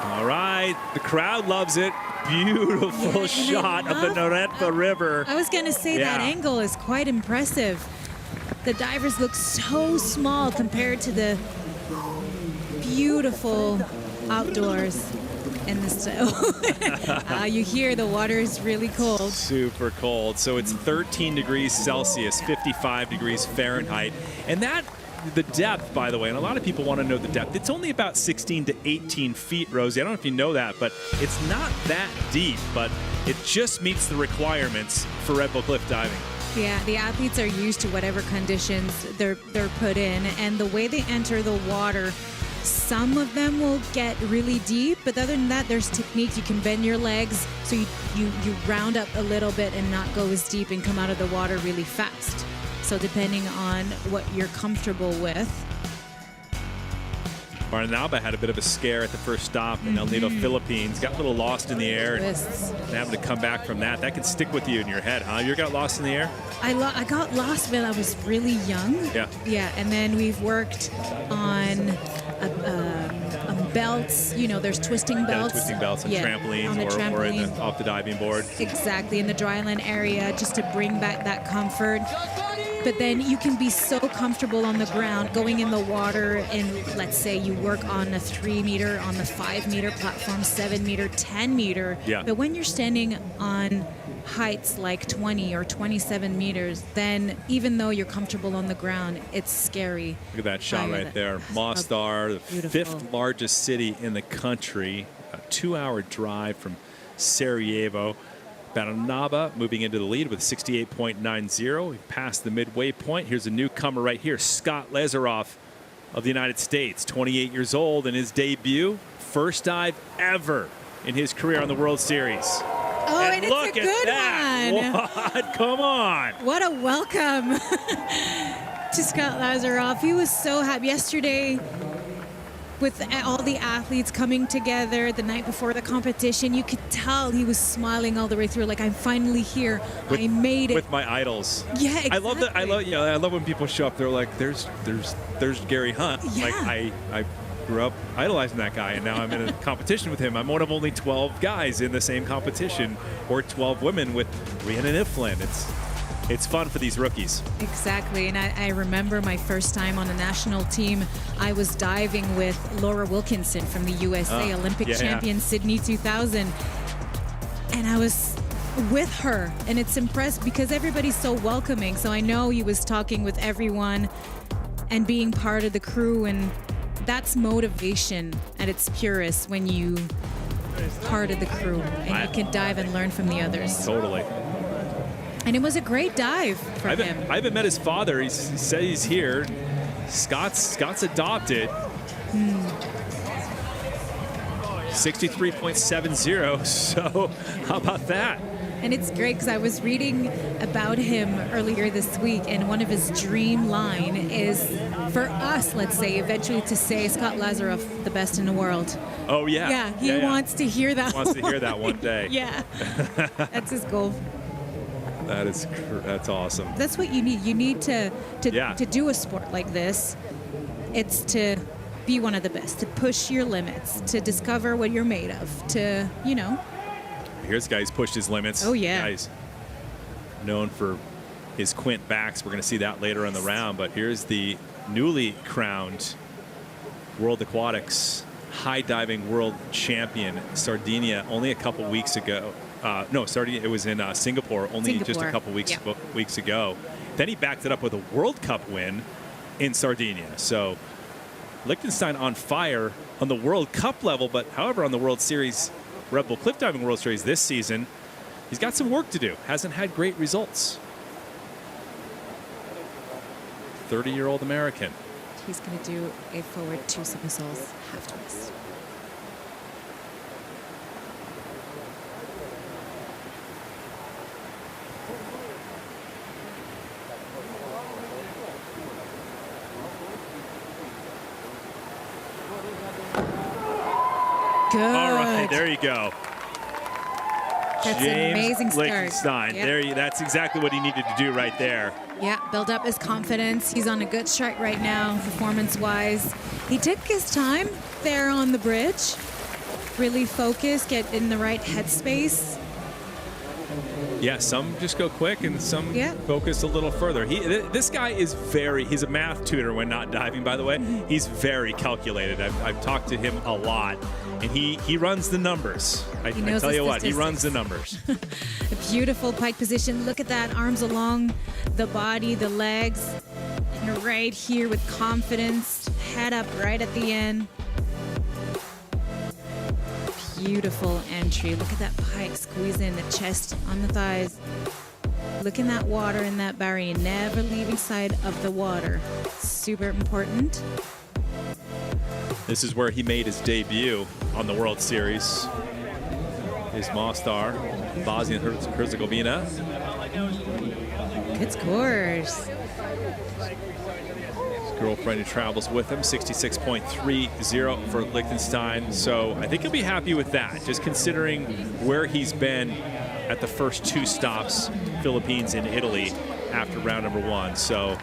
All right, the crowd loves it. Beautiful shot of the Neretva River. I was going to say that angle is quite impressive. The divers look so small compared to the beautiful outdoors in the snow. You hear the water is really cold. Super cold. So it's 13 degrees Celsius, 55 degrees Fahrenheit. And that, the depth, by the way, and a lot of people want to know the depth. It's only about 16 to 18 feet, Rosie. I don't know if you know that, but it's not that deep, but it just meets the requirements for Red Bull cliff diving. Yeah, the athletes are used to whatever conditions they're put in, and the way they enter the water, some of them will get really deep, but other than that, there's techniques. You can bend your legs so you round up a little bit and not go as deep and come out of the water really fast. So depending on what you're comfortable with. Barnaba had a bit of a scare at the first stop in El Nido, Philippines. Got a little lost in the air and having to come back from that. That can stick with you in your head, huh? You got lost in the air? I got lost when I was really young. Yeah. Yeah, and then we've worked on belts. You know, there's twisting belts. Twisting belts and trampolines on the or in the, off the diving board. Exactly, in the dryland area, just to bring back that comfort. But then you can be so comfortable on the ground, going in the water, and let's say you work on a 3 meter, on the 5 meter platform, 7 meter, 10 meter. Yeah. But when you're standing on heights like 20 or 27 meters, then even though you're comfortable on the ground, it's scary. Look at that shot right there. Mostar, the 5th largest city in the country, a 2-hour drive from Sarajevo. Barnaba moving into the lead with 68.90. He passed the midway point. Here's a newcomer right here, Scott Lazaroff of the United States, 28 years old, in his debut. First dive ever in his career on the World Series. Oh, and it's look a good at that. What? Come on. What a welcome to Scott Lazaroff. He was so happy yesterday with all the athletes coming together the night before the competition. You could tell he was smiling all the way through, like, I'm finally here. I made it. With my idols. Yeah, exactly. I love that. I love when people show up. They're like, there's Gary Hunt. Yeah. Like I grew up idolizing that guy, and now I'm in a competition with him. I'm one of only 12 guys in the same competition, or 12 women with Rhiannon Iflin. It's fun for these rookies. Exactly, and I remember my first time on a national team. I was diving with Laura Wilkinson from the USA, Olympic champion, Sydney 2000. And I was with her, and it's impressed because everybody's so welcoming. So I know he was talking with everyone and being part of the crew, and that's motivation at its purest when you part of the crew, and you can dive and learn from the others. Totally. And it was a great dive for him. I haven't met his father. He said he's here. Scott's adopted. 63.70. So how about that? And it's great because I was reading about him earlier this week, and one of his dream line is for us, let's say, eventually to say Scott Lazaroff, the best in the world. Oh, yeah. Yeah, he wants to hear that. Wants to hear that one day. Yeah, that's his goal. That's awesome. That's what you need. You need to do a sport like this. It's to be one of the best, to push your limits, to discover what you're made of, to, Here's a guy who's pushed his limits. Oh, yeah. Guy's known for his quint backs. We're going to see that later in the round. But here's the newly crowned World Aquatics high diving world champion, Sardinia, only a couple weeks ago. Sardinia, it was in Singapore just a couple weeks ago. Then he backed it up with a World Cup win in Sardinia. So Liechtenstein on fire on the World Cup level, but however on the World Series, Red Bull Cliff Diving World Series this season, he's got some work to do. Hasn't had great results. 30-year-old American. He's going to do a forward 2 somersaults, half twist. Good. All right, there you go. That's James an amazing start. Liechtenstein. Yep. That's exactly what he needed to do right there. Yeah, build up his confidence. He's on a good strike right now, performance-wise. He took his time there on the bridge. Really focus, get in the right headspace. Yeah, some just go quick and some focus a little further. This guy is he's a math tutor when not diving, by the way. Mm-hmm. He's very calculated. I've talked to him a lot, and he runs the numbers. I tell you what, he runs the numbers. A beautiful pike position. Look at that, arms along the body, the legs. And right here with confidence, head up right at the end. Beautiful entry. Look at that pike squeezing the chest on the thighs. Look in that water in that barrier, never leaving sight of the water. Super important. This is where he made his debut on the World Series. His Mostar, Bosnia and Herzegovina. Good scores. Girlfriend who travels with him, 66.30 for Liechtenstein. So I think he'll be happy with that, just considering where he's been at the first 2 stops, Philippines and Italy, after round number 1. So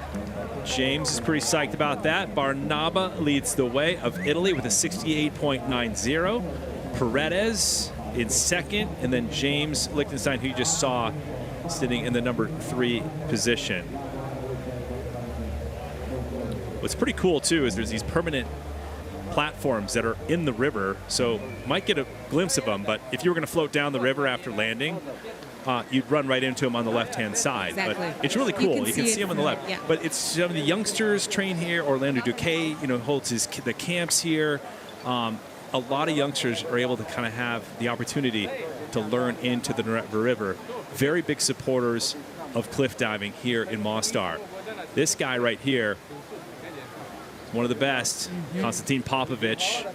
James is pretty psyched about that. Barnaba leads the way of Italy with a 68.90. Paredes in second, and then James Liechtenstein, who you just saw, sitting in the number 3 position. What's pretty cool, too, is there's these permanent platforms that are in the river, so might get a glimpse of them, but if you were going to float down the river after landing, you'd run right into them on the left-hand side. Exactly. But it's really cool. You can see them on the left. Yeah. But it's some of the youngsters train here. Orlando Duque, holds the camps here. A lot of youngsters are able to kind of have the opportunity to learn into the Neretva River. Very big supporters of cliff diving here in Mostar. This guy right here, one of the best, Konstantin Popovic,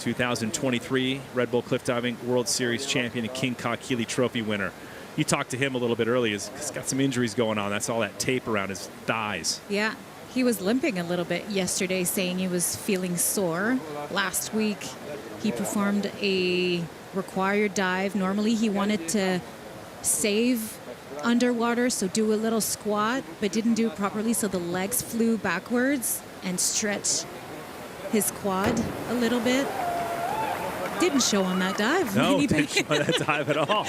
2023 Red Bull Cliff Diving World Series champion and King Kakili Trophy winner. You talked to him a little bit earlier. He's got some injuries going on. That's all that tape around his thighs. Yeah, he was limping a little bit yesterday, saying he was feeling sore. Last week, he performed a required dive. Normally, he wanted to save underwater, so do a little squat, but didn't do it properly, so the legs flew backwards and stretched his quad a little bit. Didn't show on that dive. No, didn't show on that dive at all.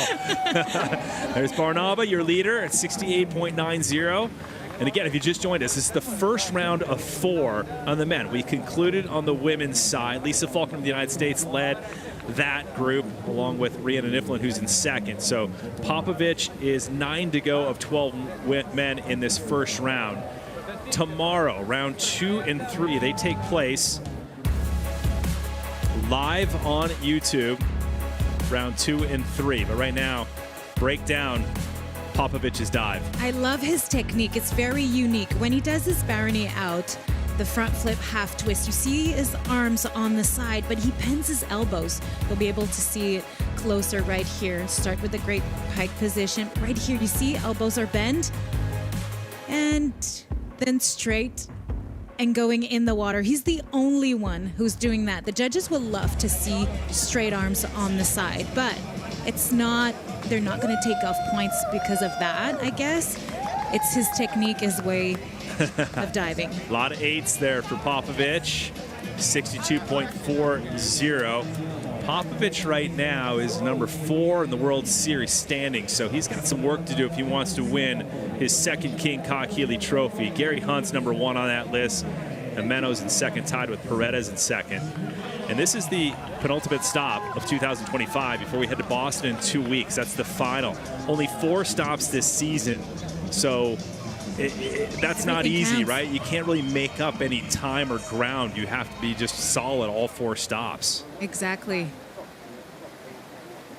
There's Barnaba, your leader, at 68.90. And again, if you just joined us, this is the first round of 4 on the men. We concluded on the women's side. Lisa Falkman of the United States led that group, along with Rhiannon Iflin, who's in second. So Popovic is 9 to go of 12 men in this first round. Tomorrow, round 2 and 3, they take place live on YouTube, round 2 and 3. But right now, break down Popovic's dive. I love his technique. It's very unique. When he does his Barony out, the front flip half twist, you see his arms on the side, but he bends his elbows. You'll be able to see it closer right here. Start with a great pike position. Right here, you see elbows are bent and then straight and going in the water. He's the only one who's doing that. The judges will love to see straight arms on the side, but it's not, they're not going to take off points because of that, I guess. It's his technique, his way of diving. A lot of 8s there for Popovic, 62.40. Popovic right now is number 4 in the World Series standing, so he's got some work to do if he wants to win his second King Kahkili trophy. Gary Hunt's number 1 on that list. Jimeno's in second, tied with Paredes in second. And this is the penultimate stop of 2025 before we head to Boston in 2 weeks. That's the final. Only 4 stops this season, so that's not easy, counts. right? You can't really make up any time or ground. You have to be just solid all 4 stops. Exactly.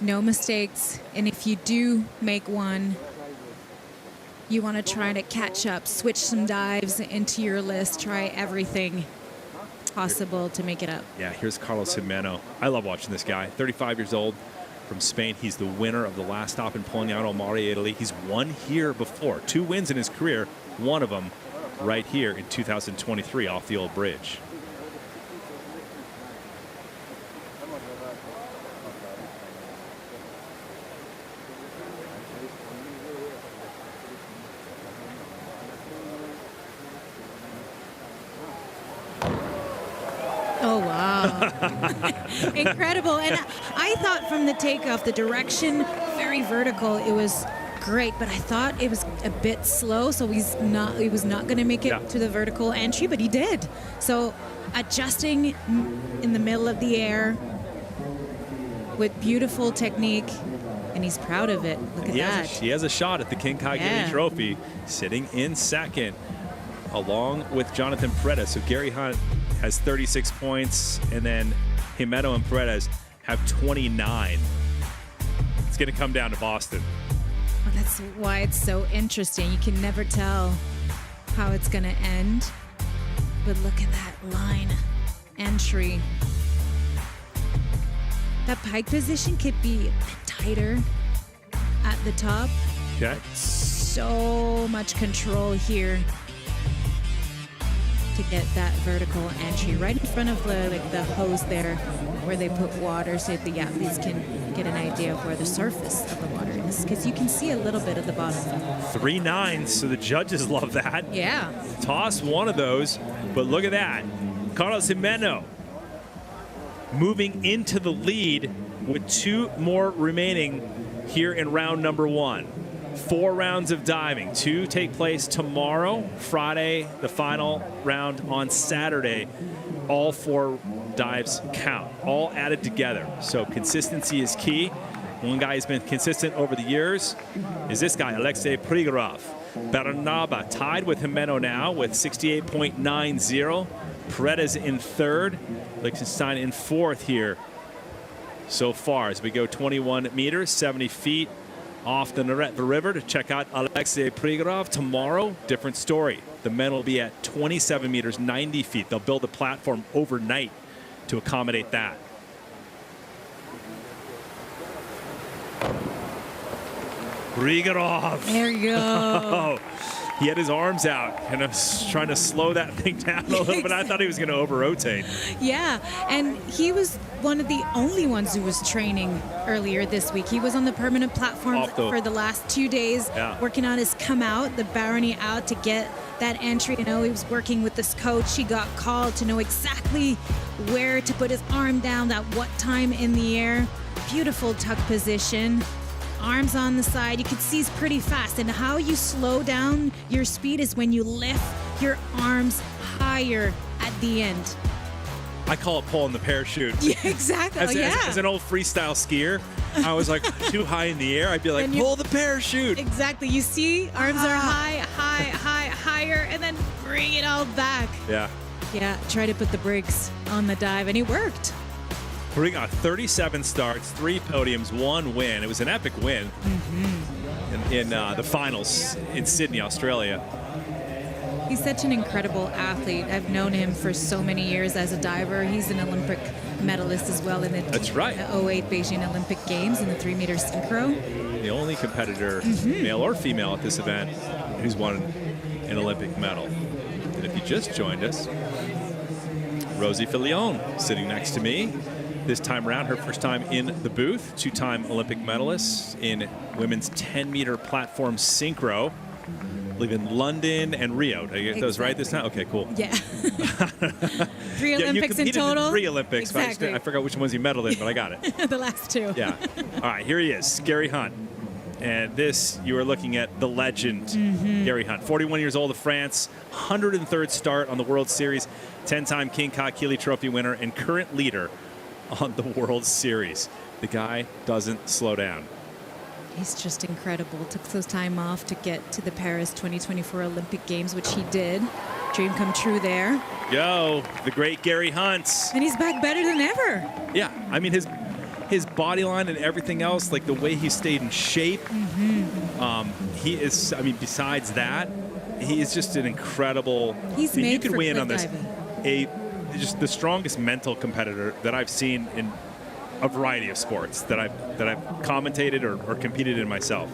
No mistakes. And if you do make one, you want to try to catch up, switch some dives into your list, try everything possible to make it up. Yeah, here's Carlos Jimeno. I love watching this guy. 35 years old, from Spain. He's the winner of the last stop in Polignano Mare, Italy. He's won here before. 2 wins in his career, one of them right here in 2023 off the old bridge. Oh, wow. Incredible. And I thought from the takeoff, the direction, very vertical, it was great, but I thought it was a bit slow, so he was not going to make it to the vertical entry, but he did. So adjusting in the middle of the air with beautiful technique, and he's proud of it. Look at that. He has a shot at the King Kahkili trophy, sitting in second, along with Jonathan Paredes. So Gary Hunt has 36 points, and then Jimeno and Paredes have 29. It's going to come down to Boston. Well, that's why it's so interesting. You can never tell how it's going to end. But look at that line entry. That pike position could be a bit tighter at the top. Okay. So much control here to get that vertical entry right in front of the hose there where they put water so the athletes can get an idea of where the surface of the water is, because you can see a little bit of the bottom. 3 9s, so the judges love that. Yeah. Toss one of those, but look at that. Carlos Jimeno moving into the lead with 2 more remaining here in round number 1. 4 rounds of diving. 2 take place tomorrow, Friday, the final round on Saturday. All 4 dives count, all added together. So consistency is key. One guy who's been consistent over the years is this guy, Alexei Prigorov. Bernaba tied with Jimeno now with 68.90. Paredes in 3rd. Liechtenstein in 4th here so far as we go 21 meters, 70 feet off the Neretva River to check out Alexei Prigorov. Tomorrow, different story. The men will be at 27 meters, 90 feet. They'll build a platform overnight to accommodate that. Prigorov. There you go. He had his arms out, and I was trying to slow that thing down a little bit. I thought he was going to over-rotate. Yeah, and he was one of the only ones who was training earlier this week. He was on the permanent platform for the last 2 days, working on his come out, the Barony out, to get that entry. You know, he was working with this coach. He got called to know exactly where to put his arm down, at what time in the air. Beautiful tuck position. Arms on the side. You can see he's pretty fast. And how you slow down your speed is when you lift your arms higher at the end. I call it pulling the parachute. Yeah, exactly. As an old freestyle skier, I was like too high in the air. I'd be like, pull the parachute. Exactly. You see, arms are higher, and then bring it all back. Yeah. Yeah, try to put the brakes on the dive, and it worked. We got 37 starts, 3 podiums, 1 win. It was an epic win in the finals in Sydney, Australia. He's such an incredible athlete. I've known him for so many years as a diver. He's an Olympic medalist as well in the That's right. 08 Beijing Olympic Games in the 3-meter synchro. The only competitor, male or female, at this event who's won an Olympic medal. And if you just joined us, Rosie Filion sitting next to me. This time around, her first time in the booth. 2-time Olympic medalist in women's 10-meter platform synchro. I believe in London and Rio. Did I get those right this time? Okay, cool. Yeah. 3 Olympics you in total. In 3 Olympics. Exactly. I forgot which ones you medaled in, but I got it. The last 2. Yeah. All right, here he is, Gary Hunt. And this, you are looking at the legend, Gary Hunt. 41 years old of France, 103rd start on the World Series, 10-time King Ka'akili Trophy winner, and current leader on the World Series. The guy doesn't slow down. He's just incredible. Took some time off to get to the Paris 2024 Olympic Games, which he did. Dream come true there. Yo, the great Gary Hunt. And he's back better than ever. Yeah, I mean, his body line and everything else, like the way he stayed in shape. He is, I mean, besides that, he is just an incredible. He's I mean, made you can for weigh in on this. cliff Just the strongest mental competitor that I've seen in a variety of sports that I've commentated or competed in myself.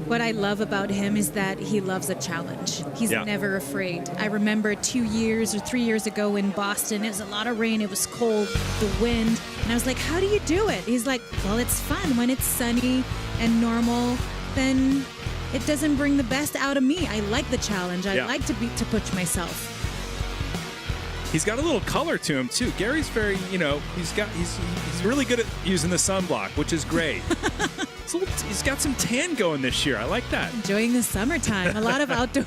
What I love about him is that he loves a challenge. He's never afraid. I remember 2 years or 3 years ago in Boston, it was a lot of rain, it was cold, the wind, and I was like, how do you do it? He's like, well, it's fun. When it's sunny and normal, then it doesn't bring the best out of me. I like the challenge. I like to push myself. He's got a little color to him too. Gary's very, he's really good at using the sunblock, which is great. He's got some tan going this year. I like that. Enjoying the summertime. A lot of outdoors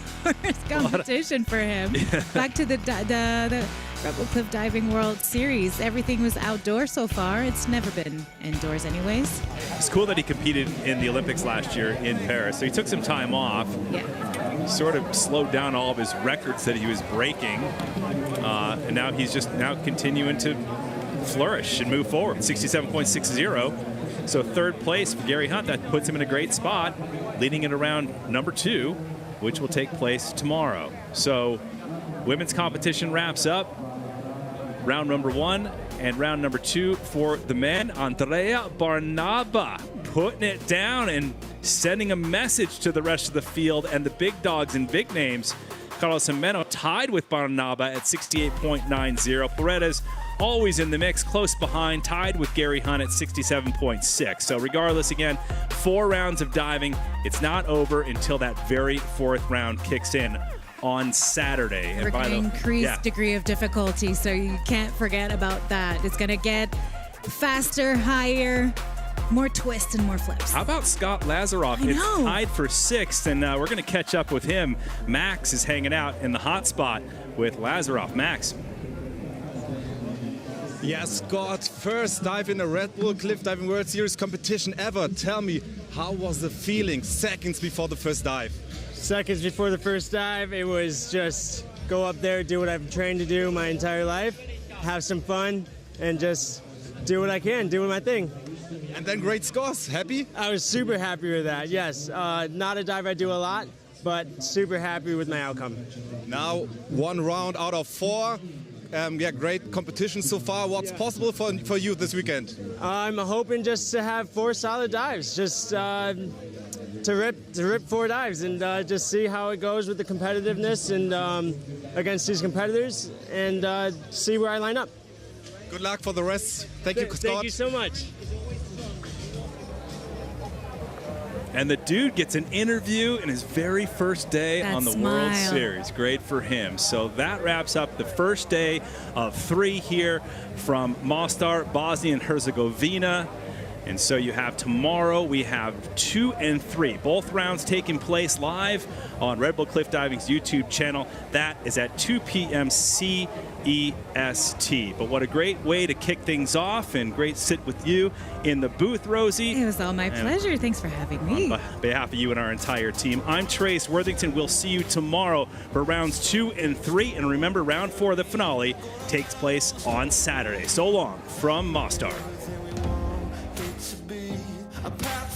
competition for him. Yeah. Back to the Redbull Cliff Diving World Series. Everything was outdoor so far. It's never been indoors anyways. It's cool that he competed in the Olympics last year in Paris. So he took some time off. Yeah. Sort of slowed down all of his records that he was breaking. And now he's just continuing to flourish and move forward. 67.60. So 3rd place for Gary Hunt. That puts him in a great spot, leading it around number 2, which will take place tomorrow. So women's competition wraps up. Round number 1 and round number 2 for the men. Andrea Barnaba putting it down and sending a message to the rest of the field and the big dogs and big names. Carlos Jimeno tied with Barnaba at 68.90. Paredes always in the mix, close behind, tied with Gary Hunt at 67.6. So regardless, again, 4 rounds of diving. It's not over until that very 4th round kicks in on Saturday. We're going to increase degree of difficulty, so you can't forget about that. It's going to get faster, higher, more twists and more flips. How about Scott Lazaroff? It's tied for 6th, and we're going to catch up with him. Max is hanging out in the hot spot with Lazaroff. Max. Yes, Scott, first dive in a Red Bull Cliff Diving World Series competition ever. Tell me, how was the feeling seconds before the first dive? Seconds before the first dive, it was just go up there, do what I've trained to do my entire life, have some fun, and just do what I can, do my thing. And then great scores. Happy? I was super happy with that, yes. Not a dive I do a lot, but super happy with my outcome. Now, 1 round out of 4. Great competition so far. What's possible for you this weekend? I'm hoping just to have 4 solid dives, just to rip 4 dives and just see how it goes with the competitiveness and against these competitors and see where I line up. Good luck for the rest. Thank you, Scott. Thank you so much. And the dude gets an interview in his very first day on the World Series. Great for him. So that wraps up the first day of 3 here from Mostar, Bosnia and Herzegovina. And so you have tomorrow, we have 2 and 3, both rounds taking place live on Red Bull Cliff Diving's YouTube channel. That is at 2 p.m. CEST. But what a great way to kick things off, and great sit with you in the booth, Rosie. It was all my pleasure. Thanks for having me. On behalf of you and our entire team, I'm Trace Worthington. We'll see you tomorrow for rounds 2 and 3. And remember, round 4 of the finale takes place on Saturday. So long from Mostar. a path